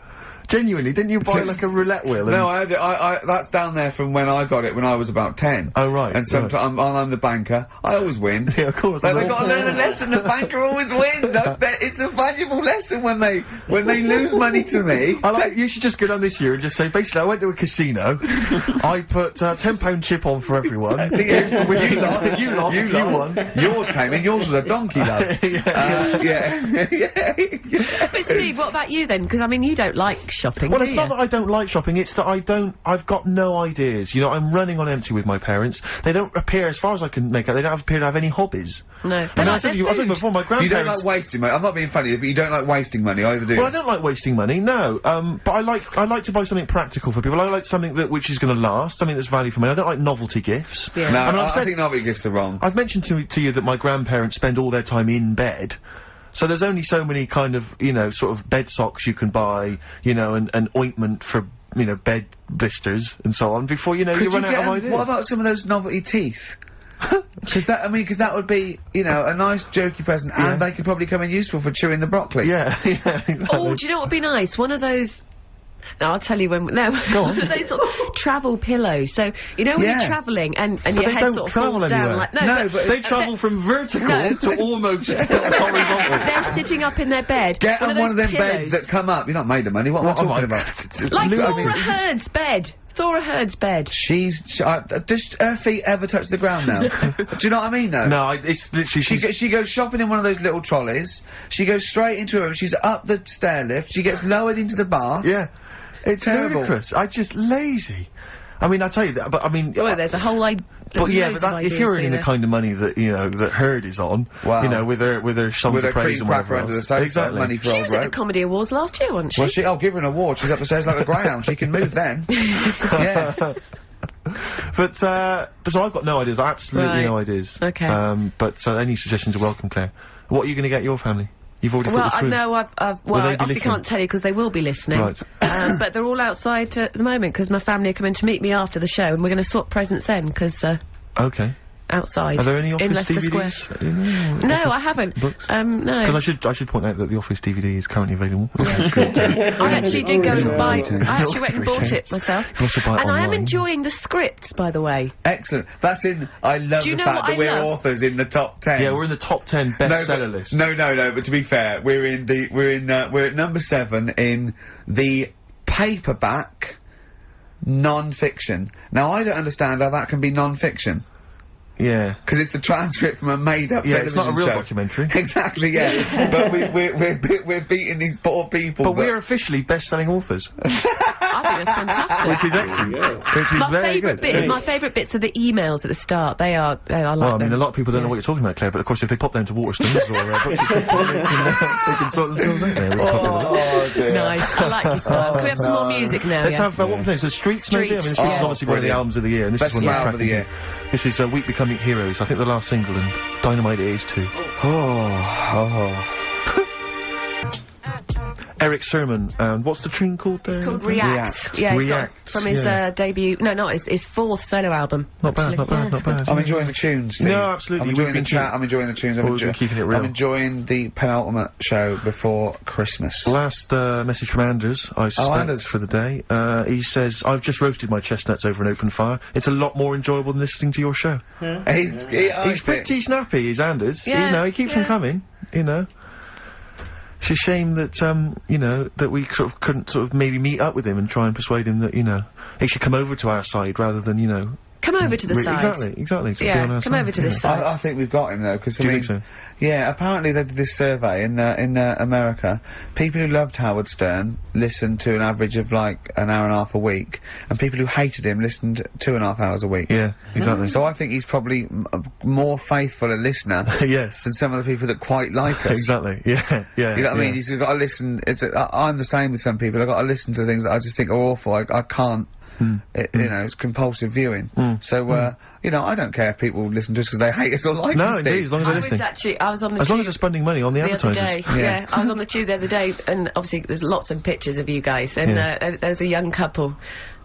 Genuinely, didn't you buy like a roulette wheel? No, I had it. That's down there from when I got it when I was about 10. Oh, right. And sometimes I'm the banker. I always win. Yeah, of course. But they've got to learn a lesson. The banker always wins. I bet it's a valuable lesson when they lose money to me. You should just go down this year and just say, basically, I went to a casino. I put £10 chip on for everyone. Here's the winner. You lost. You won. Yours came in. Yours was a donkey, love. Yeah. But Steve, what about you then? Because I mean, you don't like shopping. Well, do it's you? not that I don't like shopping, it's that I've got no ideas. You know, I'm running on empty with my parents. They don't appear, as far as I can make out, they don't appear to have any hobbies. No. I mean, I said before, my grandparents... You don't like wasting money. I'm not being funny, but you don't like wasting money either, do you? Well, I don't like wasting money, no. But I like to buy something practical for people. I like something which is gonna last, something that's value for money. I don't like novelty gifts. Yeah. No, I mean, I think novelty gifts are wrong. I've mentioned to you that my grandparents spend all their time in bed. So there's only so many kind of, you know, sort of bed socks you can buy, you know, and ointment for, you know, bed blisters and so on before, you know, you run out of ideas. What about some of those novelty teeth? Because that would be, you know, a nice jokey present, and they could probably come in useful for chewing the broccoli. Yeah, exactly. Oh, do you know what would be nice? One of those... No, I'll tell you when... No. Go on. Those sort of travel pillows. So, you know when you're travelling and your head sort of falls down like... No, but they travel from vertical to almost horizontal. They're sitting up in their bed. Get on one of them pillows. beds that come up. You're not made of money. What am I talking about? Like Thora Hurd's bed. Thora Hurd's bed. Does her feet ever touch the ground now? Do you know what I mean, though? No, it's literally... She goes shopping in one of those little trolleys. She goes straight into her room. She's up the stair lift. She gets lowered into the bath. Yeah. It's terrible. Ludicrous. I just lazy. I mean, I tell you that, but I mean... Well, there's a whole But yeah, but if you're earning the kind of money that, you know, that Hurd is on, you know, with her songs of praise and whatever under the else. sofa, exactly. Money for She old was at the rope. Comedy Awards last year, wasn't she? Well, I'll give her an award. She's up the stairs like a greyhound. She can move then. Yeah. But so I've got no ideas, absolutely no ideas. Okay. But any suggestions are welcome, Claire. What are you going to get your family? You've already thought this through. No, I obviously can't tell you because they will be listening. Right. But they're all outside at the moment because my family are coming to meet me after the show and we're going to swap presents then because, okay. outside. Are there any Office in Leicester DVDs? Square? No, I haven't. Books? No. Because I should point out that the Office DVD is currently available. I actually did go and buy. I actually went and bought Pretend. it myself. You can also buy it And I am online. enjoying the scripts, by the way. Excellent. That's in... I love Do you the know fact what that I we're love? authors in the top 10. Yeah, we're in the top 10 bestseller list. No, but to be fair, we're at number 7 in the paperback non-fiction. Now, I don't understand how that can be non-fiction. Yeah. Because it's the transcript from a made-up television it's not a real show. documentary. Exactly, yeah. But we're beating these poor people. But we're officially best-selling authors. I think that's fantastic. Which is excellent. Which is very good. My favourite bits are the emails at the start. They are like Well, I mean, them. a lot of people don't know what you're talking about, Claire, but of course if they pop down to Waterstones or they can sort themselves out there. Oh, dear. Nice. I like your style. Can we have some more music now? Let's have, what plays? The Streets, maybe? I mean, the Streets is obviously one of the albums of the year, and this Best is one album of the year. This is Week Becoming Heroes, I think the last single, and Dynamite it is too. Eric Sermon, and what's the tune called there? It's called React. Yeah, it's got React, from his debut. No, not his fourth solo album. Not bad, not bad, not bad. I'm enjoying the tunes, Steve. No, absolutely. I'm enjoying the chat, I'm enjoying the tunes, We've been keeping it real. I'm enjoying the penultimate show before Christmas. Last message from Anders, I suspect, Anders. for the day. He says, I've just roasted my chestnuts over an open fire. It's a lot more enjoyable than listening to your show. He's pretty snappy, is Anders. Yeah, You know, he keeps them coming, you know. It's a shame that, you know, that we sort of couldn't sort of maybe meet up with him and try and persuade him that, you know, he should come over to our side rather than, you know... Come over to the side. Exactly. Sort of be on Yeah, our come side. over to this side. I think we've got him though, because Do you think so? Yeah, apparently they did this survey in America. People who loved Howard Stern listened to an average of like an hour and a half a week, and people who hated him listened 2.5 hours a week. Yeah, exactly. So I think he's probably more faithful a listener Yes. than some of the people that quite like us. Exactly, yeah. You know what I mean? He's got to listen. I'm the same with some people. I've got to listen to things that I just think are awful. I can't. You know, it's compulsive viewing. So, you know, I don't care if people listen to us because they hate us or like us. No, indeed, as long as they're listening. I was on the As tube long as they're spending money on the the other advertisers. day. Yeah, I was on the tube the other day, and obviously there's lots of pictures of you guys, and there was a young couple.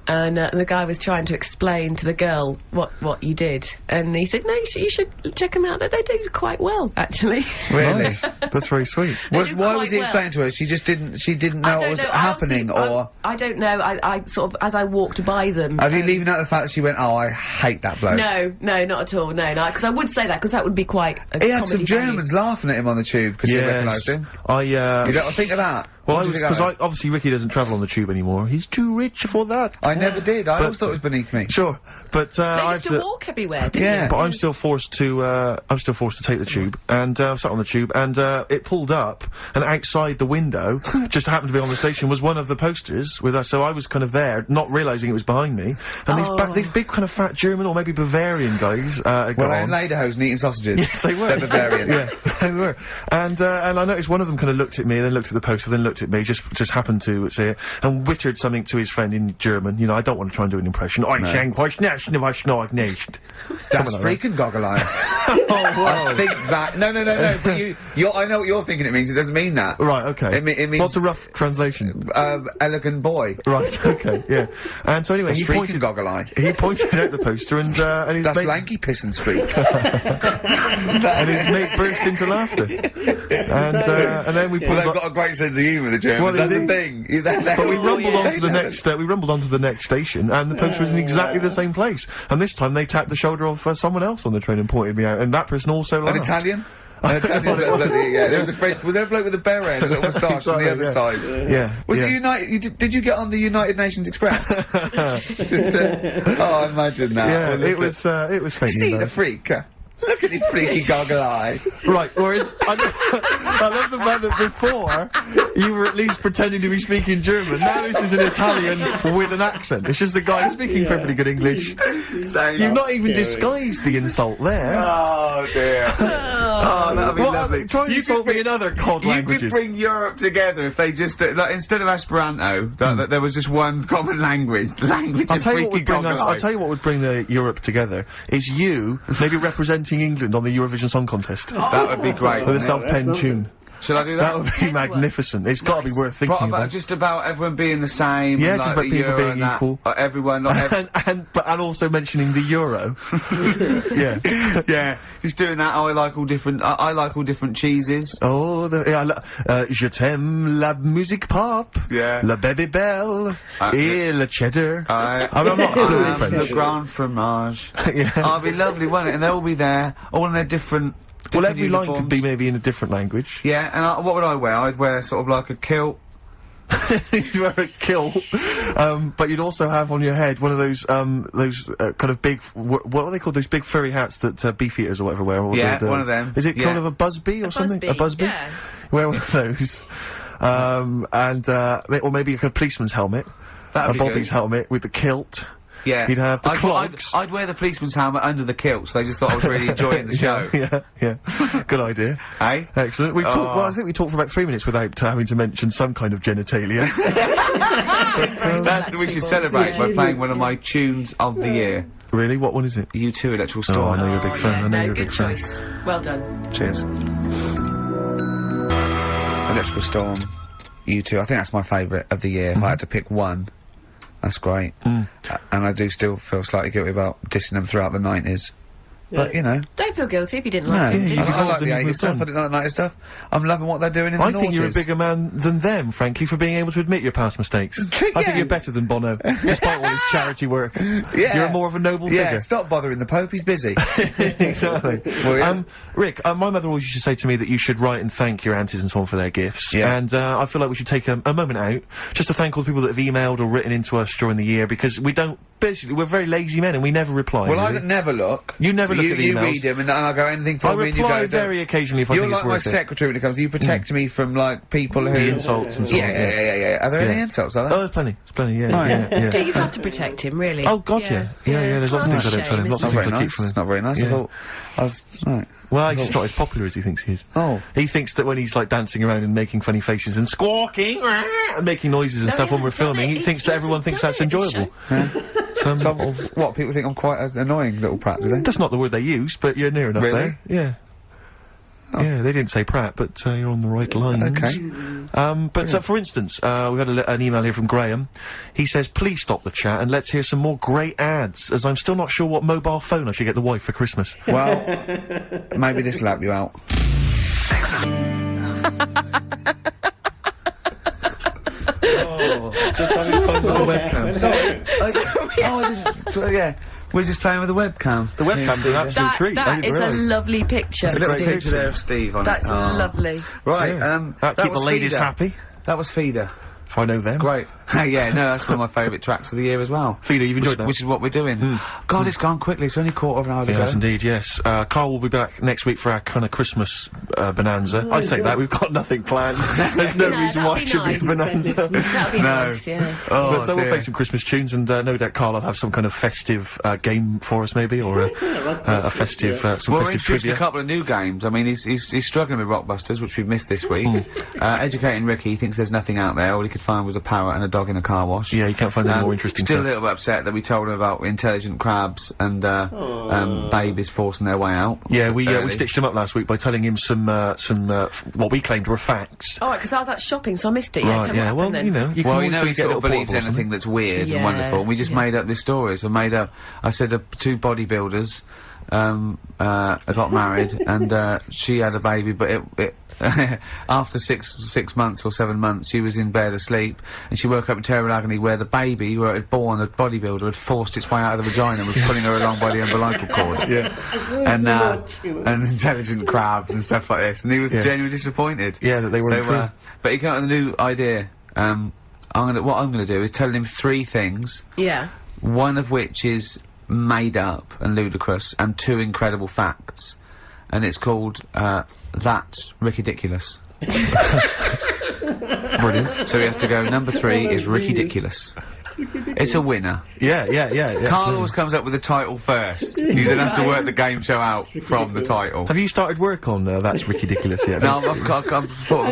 and the guy was trying to explain to the girl what you did, and he said, no, you should check them out, that they do quite well, actually. Really? Nice. That's very sweet. They Why do was quite he well. explaining to her? She didn't know I what don't was know, happening, or... I don't know, I sort of, as I walked by them... Are you leaving out the fact that she went, oh, I hate that bloke? No, not at all, no, because I would say that, because that would be quite a He had some comedy value. Germans laughing at him on the tube because he recognised him. You don't think of that? Well, What do you think of that? obviously Ricky doesn't travel on the tube anymore. He's too rich for that. I never did. I But- always thought it was beneath me. Sure, but They I used have to walk everywhere, didn't Yeah. they? But I'm still forced to take the tube, and I sat on the tube, and it pulled up, and outside the window, just happened to be on the station, was one of the posters with us. So I was kind of there, not realising it was behind me, and these big kind of fat German or maybe Bavarian guys. Well, they're in lederhosen eating sausages. Yes, they were. They're Bavarian. Yeah, they were. And I noticed one of them kind of looked at me, then looked at the poster, then looked at me, just happened to say it, and wittered something to his friend in German. You know, I don't want to try and do an impression. No. That's freaking goggle eye. I think that... No, but I know what you're thinking it means. It doesn't mean that. Right, okay. It means... What's a rough translation? Elegant boy. Right, okay, yeah. And so anyway, That's he freaking pointed, goggle eye. he pointed out the poster, and his That's mate, lanky Pissenstreak. and his mate burst into laughter. And then we Well, pulled they've up. got a great sense of humour, the Germans. Well, That's they the do. thing. But we rumbled onto the next. We rumbled onto the next station, and the poster was in exactly the same place. And this time they tapped the shoulder of someone else on the train and pointed me out, and that person also An laughed. Italian? An Italian yeah, there was a French... Was there a bloke with a beret and a little moustache on the other side? Yeah. Was yeah. it United... Did you get on the United Nations Express? Just oh, imagine that. Yeah, wasn't it was faintly See the embarrassing. freak. Look at this freaky goggle eye. Right, whereas I love the fact that before you were at least pretending to be speaking German. Now this is an Italian with an accent. It's just the guy speaking perfectly good English. You've not even disguised the insult there. Oh dear. Oh, that'd be lovely. Try and insult me in other cod You languages. could bring Europe together if they just, like, instead of Esperanto, that there was just one common language. The language I'll of tell you what freaky would bring goggle us. eye. I'll tell you what would bring the Europe together is you maybe representing England on the Eurovision Song Contest That would be great. with a that's self-penned something. tune. Shall I do That that? would be Pen work. magnificent. It's got to be worth thinking What about about. just about everyone being the same? Yeah, and, just like, about the people euro being and that, equal. Everyone, not and also mentioning the euro. Yeah. yeah, just doing that. I like all different. I like all different cheeses. Oh, je t'aime la musique pop. Yeah. La baby belle. Et le cheddar. I'm not fluent in Le French. Grand Fromage. Yeah. Oh, it'd be lovely, wouldn't it? And they'll all be there, all in their different. Well, different every line could be uniforms. maybe in a different language. Yeah, and what would I wear? I'd wear sort of like a kilt. You'd wear a kilt, but you'd also have on your head one of those kind of big, what are they called? Those big furry hats that beefeaters or whatever wear. Or Yeah, the- one of them. Is it Yeah. kind of a busby or something? A busby. Yeah. Wear one of those, or maybe a policeman's helmet, That'd a be Bobby's good. helmet with the kilt. Yeah. You'd have the I'd clogs. wear the policeman's helmet under the kilt, so they just thought I was really enjoying the show. Yeah. Good idea. Hey? Excellent. We've talked. Well, I think we talked for about 3 minutes without having to mention some kind of genitalia. We should celebrate by playing one of my tunes of the year. Really? What one is it? U2 Electrical Oh, Storm. I know you're a big fan. Yeah, I know no, you're a good big fan. choice. Well done. Cheers. Electrical Storm, U2. I think that's my favourite of the year. If I had to pick one, that's great. And I do still feel slightly guilty about dissing them throughout the 90s. But, you know. Don't feel guilty if you didn't No, like them, do you? you've I like evolved the and 80s moved stuff, on. I didn't like the 90s stuff. I'm loving what they're doing in the I think you're a noughties. bigger man than them, frankly, for being able to admit your past mistakes. I think Yeah. you're better than Bono, despite all his charity work. Yeah. You're more of a noble Yeah, figure. stop bothering the Pope, he's busy. Exactly. Well, yeah. Rick, my mother always used to say to me that you should write and thank your aunties and so on for their gifts. Yeah. And I feel like we should take a moment out just to thank all the people that have emailed or written into us during the year, because we don't. Basically, we're very lazy men and we never reply. Well, I really. don't never look. You never look at the You emails. read them and I go anything I from me and you reply go... very occasionally if I You're think like it's my worth it. secretary when it comes. You protect me from, like, people who... The insults and so Yeah, on. yeah. Are there any Yeah. insults, are Oh, there? there's plenty. There's plenty, yeah. Right. yeah. Do you have to protect him, really? Oh, God, yeah. Yeah, there's lots of Oh, things I that's don't a tell him. shame, Lots of isn't things Not I very keep nice. from him. It's not very nice. I Yeah. thought... I was... Right. Well, he's just not as popular as he thinks he is. Oh. He thinks that when he's, like, dancing around and making funny faces and squawking and making noises and No, stuff he when we're hasn't done filming, it. he thinks He that everyone hasn't thinks done that's it in the enjoyable. Some of what people think I'm quite an annoying little prat, do they? That's not the word they use, but you're near enough Really? there. Yeah. Yeah, they didn't say Pratt, but you're on the right lines. Okay. But for instance, we had an email here from Graham. He says, please stop the chat and let's hear some more great ads, as I'm still not sure what mobile phone I should get the wife for Christmas. Well, maybe this'll help you out. Just having fun with the webcam. Yeah, we're just playing with the webcam. The webcam's an absolute treat. I That didn't is a realise. lovely picture. There's a little Steve. picture there of Steve on it. That's lovely. Right, That keep the was ladies Feeder. happy, That was Feeder. if I know them. Great. Yeah, no, that's one of my favourite tracks of the year as well. Feeder, you've enjoyed that? Which is what we're doing. God, it's gone quickly. It's only quarter of an hour to go. Yes, indeed, yes. Karl will be back next week for our kind of Christmas bonanza. I say that, we've got nothing planned. There's no reason that'd why be it should be a nice. bonanza. That'd be nice, yeah. Oh, But we'll dear. play some Christmas tunes, and no doubt Karl will have some kind of festive game for us, maybe, or a festive, some Well, we're festive introducing trivia. a couple of new games. I mean, he's struggling with Rockbusters, which we've missed this week. Educating Ricky, he thinks there's nothing out there. All he could find was a parrot and a dog in a car wash. Yeah, you can't find any more interesting Still stuff. a little bit upset that we told him about intelligent crabs and babies forcing their way out. Yeah, we early. stitched him up last week by telling him some what we claimed were facts. Oh, because I was out shopping, so I missed it. Yeah, Right, tell me yeah. what Well, happened then. you know, you Well, can you know, always he get a sort of little believes portable, anything that's weird Yeah, and wonderful. And we just yeah. made up this story. So I said two bodybuilders got married and she had a baby, but it after six months or 7 months, she was in bed asleep, and she woke up in terrible agony where the baby, where it had born, the bodybuilder, had forced its way out of the vagina and was pulling her along by the umbilical cord. Yeah. And intelligent crabs and stuff like this, and he was genuinely disappointed. Yeah, that they weren't true. But he came up with a new idea. What I'm gonna do is tell him 3 things, Yeah. one of which is made up and ludicrous, and 2 incredible facts, and it's called That's Ricky-dicky-lous. Brilliant. So he has to go, number 3 is Ricky-dicky-lous. It's a winner. Yeah. Karl always comes up with the title first. You then have to work the game show out from the title. Have you started work on That's Ricky-dicky-lous yet? No, I've thought of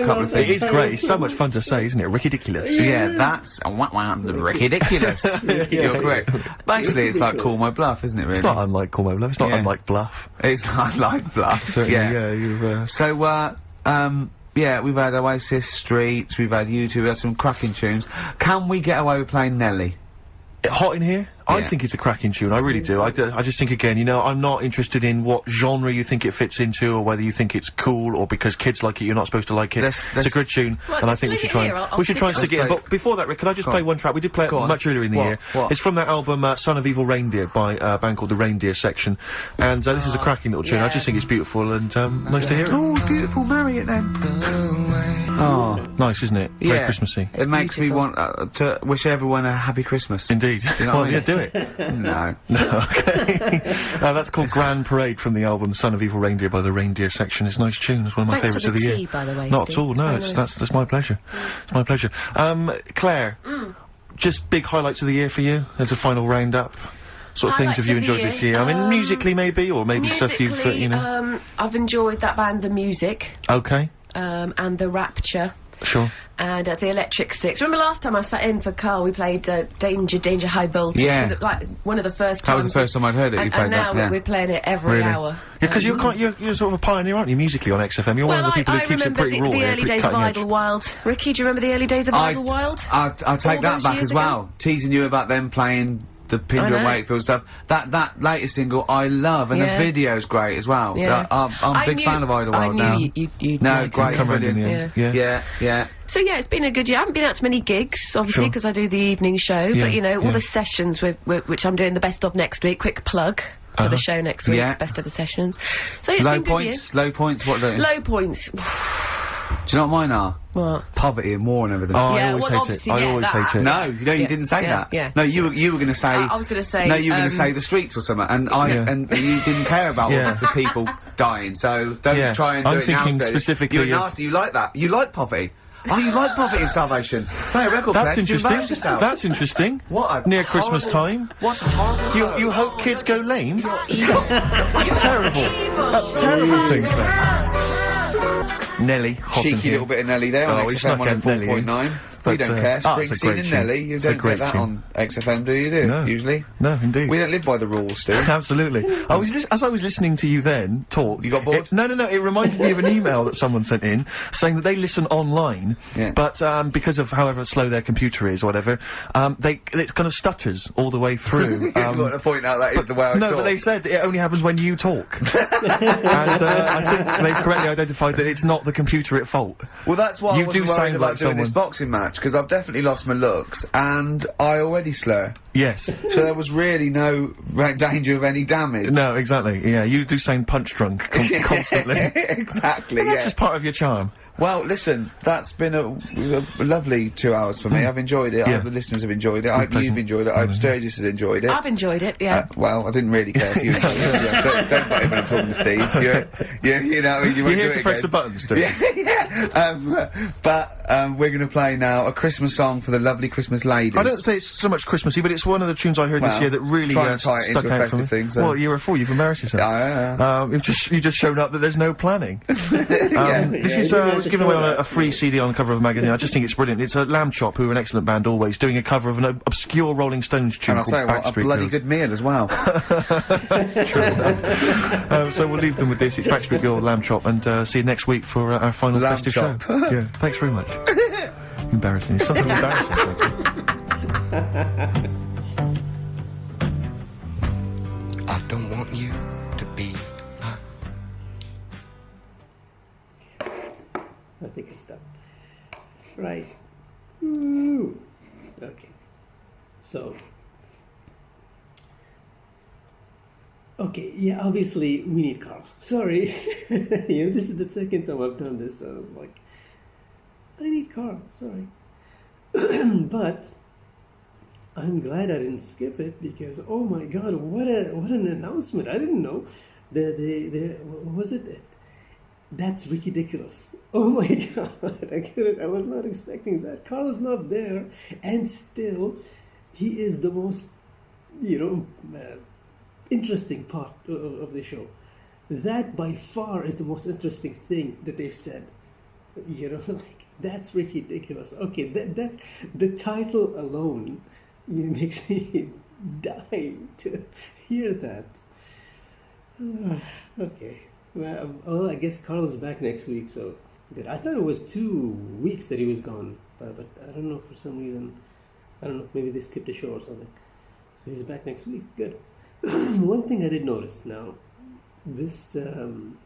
a couple of It things. is great. It's so much fun to say, isn't it? Ricky-dicky-lous. Yeah, that's the Ricky-dicky-lous. You're correct. Basically, it's like Call My Bluff, isn't it, really? It's not unlike Call My Bluff. It's not Yeah. unlike Bluff. It's not like Bluff. Certainly, Yeah. you've, So, yeah, we've had Oasis, Streets, we've had U2, we've had some cracking tunes. Can we get away with playing Nelly? hot in here? I Yeah. think it's a cracking tune, I really do. I just think, again, you know, I'm not interested in what genre you think it fits into, or whether you think it's cool, or because kids like it, you're not supposed to like it. Let's- It's a good tune, Well, and I let's think we leave should it try here. and, I'll we should try and stick stick it in. Let's But before that, Rick, could I just Go play on. one track? We did play it Go on. much earlier in the What? year. What? It's from that album, Son of Evil Reindeer, by a band called the Reindeer Section, and this is a cracking little tune. I yeah. just think it's beautiful, and nice to hear it. Oh, beautiful, marry it then. Oh, Nice, isn't it? Very yeah. Christmassy. It makes me beautiful. want to wish everyone a happy Christmas. Indeed. You know Well, what I yeah, mean? do it. No. No, okay. That's called Grand Parade from the album Son of Evil Reindeer by the Reindeer Section. It's a nice tune. It's one of my Thanks favourites for of the the year. tea, by the way, Not Steve. at all, It's no, very it's, nice. that's my pleasure. It's my pleasure. Claire, just big highlights of the year for you as a final roundup. Sort of things Highlights have you of the enjoyed this year? year? I mean, musically maybe, or maybe stuff you've, Musically, you know. I've enjoyed that band, The Music, Okay, and The Rapture, sure. and The Electric Six. Remember last time I sat in for Karl, we played Danger High Voltage. Yeah. Like, one of the first That times. was the first time I'd heard it, you and played now that, yeah. we're playing it every Really? hour. Yeah, because you're sort of a pioneer, aren't you, musically on XFM? You're one of the people I who keeps it remember pretty raw, the yeah, early pretty days of cutting edge. Idlewild. Ricky, do you remember the early days of Idlewild? I'll take All that those back years as well. Teasing you about them playing the I Pinder and know. Wakefield stuff. That latest single I love, and Yeah. the video's great as well. Yeah. I'm a I big knew- fan of Idlewild I now. knew you'd No, like great, it. Come round in brilliant. the end. Yeah. Yeah. So yeah, it's been a good year. I haven't been out to many gigs, obviously, Sure. because I do the evening show. Yeah, But you know, all yeah. the sessions which I'm doing the best of next week. Quick plug for the show next week. Yeah. Best of the sessions. So yeah, it's Low been good year. points. What do you Low points. know what mine are? What? Poverty and war and everything. Oh, Yeah, I always well, hate it. obviously, I yeah, always that- hate it. No, you Yeah, didn't say yeah, that. yeah. No, you were gonna say. I was gonna say, No, you were gonna say the streets or something, and Yeah. and you didn't care about Yeah. the people dying. So don't Yeah. try and do I'm it now. thinking Steve. specifically You're of- nasty. You like that. You like poverty. Oh, you like poverty and starvation. Play a record That's player to embarrass interesting. yourself. That's interesting. What a Near Christmas horrible- time. What a horrible. You hope kids go lame? Evil. That's terrible. That's terrible thing, Claire. Nelly, hot in Cheeky here. little bit of Nelly there on we XFM snuck in Nelly 104.9. We But, don't care. it's a Springsteen great and tune. Nelly, you It's a don't great get that tune. on XFM, do you? No. Usually? No, indeed. We don't live by the rules, Stu. Absolutely. As I was listening to you then talk, You got bored? No. It reminded me of an email that someone sent in saying that they listen online, Yeah. but because of however slow their computer is or whatever, it kind of stutters all the way through. You want to point out that is the way I No, talk. but they said it only happens when you talk. And I think they correctly identified that it's not the computer at fault. Well, that's why I You wasn't do worried sound about like doing this someone- boxing match, because I've definitely lost my looks, and I already slur. Yes. So there was really no danger of any damage. No, exactly. Yeah, you do sound punch drunk constantly. Exactly, But that's yeah. just part of your charm. Well, listen, that's been a lovely 2 hours for me. I've enjoyed it. I Yeah. hope the listeners have enjoyed it. I hope pleasant. you've enjoyed it. I hope Sturgis has enjoyed it. I've enjoyed it, yeah. Well, I didn't really care if you enjoyed it. Yeah, don't butt in when I'm talking to Steve. You know, you You're won't here do to it press again. the buttons, Stu. Yeah. But we're going to play now a Christmas song for the lovely Christmas ladies. I don't say it's so much Christmassy, but it's one of the tunes I heard this Well, year that really try and tie it stuck into a out for me. festive thing, so- Well, you're a fool. You've embarrassed yourself. Yeah. You've just shown up that there's no planning. This Yeah, is you didn't have was to given away show on that. a free CD on the cover of a magazine. I just think it's brilliant. It's a Lamb Chop, who are an excellent band always, doing a cover of an obscure Rolling Stones tune And I'll called say what, a Backstreet bloody Girls. good meal as well. That's true enough. So we'll leave them with this. It's Backstreet Girl, Lamb Chop, and see you next week for our final Lamb festive chop. show. Yeah, thanks very much. Embarrassing. It's something embarrassing. Frankly. I don't want you to be I think it's done. Right. Ooh. Okay. So. Okay, yeah, obviously we need Karl. Sorry. This is the second time I've done this, so I was like, I need Karl, sorry. But I'm glad I didn't skip it because oh my god, what an announcement. I didn't know. What was it? That's Ricky-dicky-lous. Oh my god, I was not expecting that. Karl is not there, and still, he is the most, interesting part of the show. That by far is the most interesting thing that they've said. That's Ricky-dicky-lous. Okay, that's the title alone makes me die to hear that. Okay. Well, I guess Karl is back next week, so good. I thought it was 2 weeks that he was gone, but I don't know, for some reason, I don't know, maybe they skipped a show or something. So he's back next week, good. One thing I did notice now, this,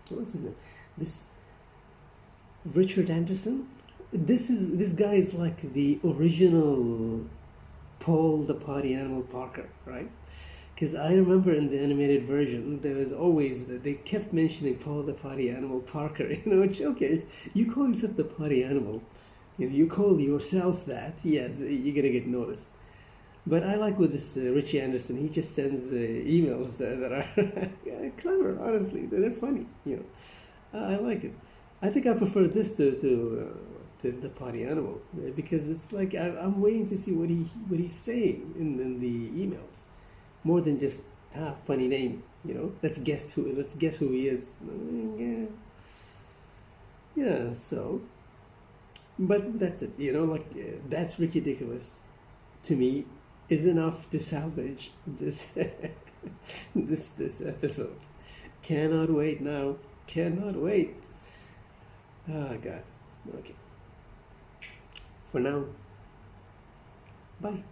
what's his name? This Richard Anderson? This guy is like the original Paul the Party Animal Parker, right? Because I remember in the animated version, there was always they kept mentioning Paul the Party Animal Parker. It's okay. You call yourself the party animal. You call yourself that. Yes, you're gonna get noticed. But I like with this Richie Anderson. He just sends emails that are clever. Honestly, they're funny. I like it. I think I prefer this to the party animal because it's like I'm waiting to see what he's saying in the emails. More than just funny name, Let's guess who he is. Yeah. So, but that's it. That's Ricky-dicky-lous. To me, is enough to salvage this this episode. Cannot wait now. Cannot wait. Oh God. Okay. For now. Bye.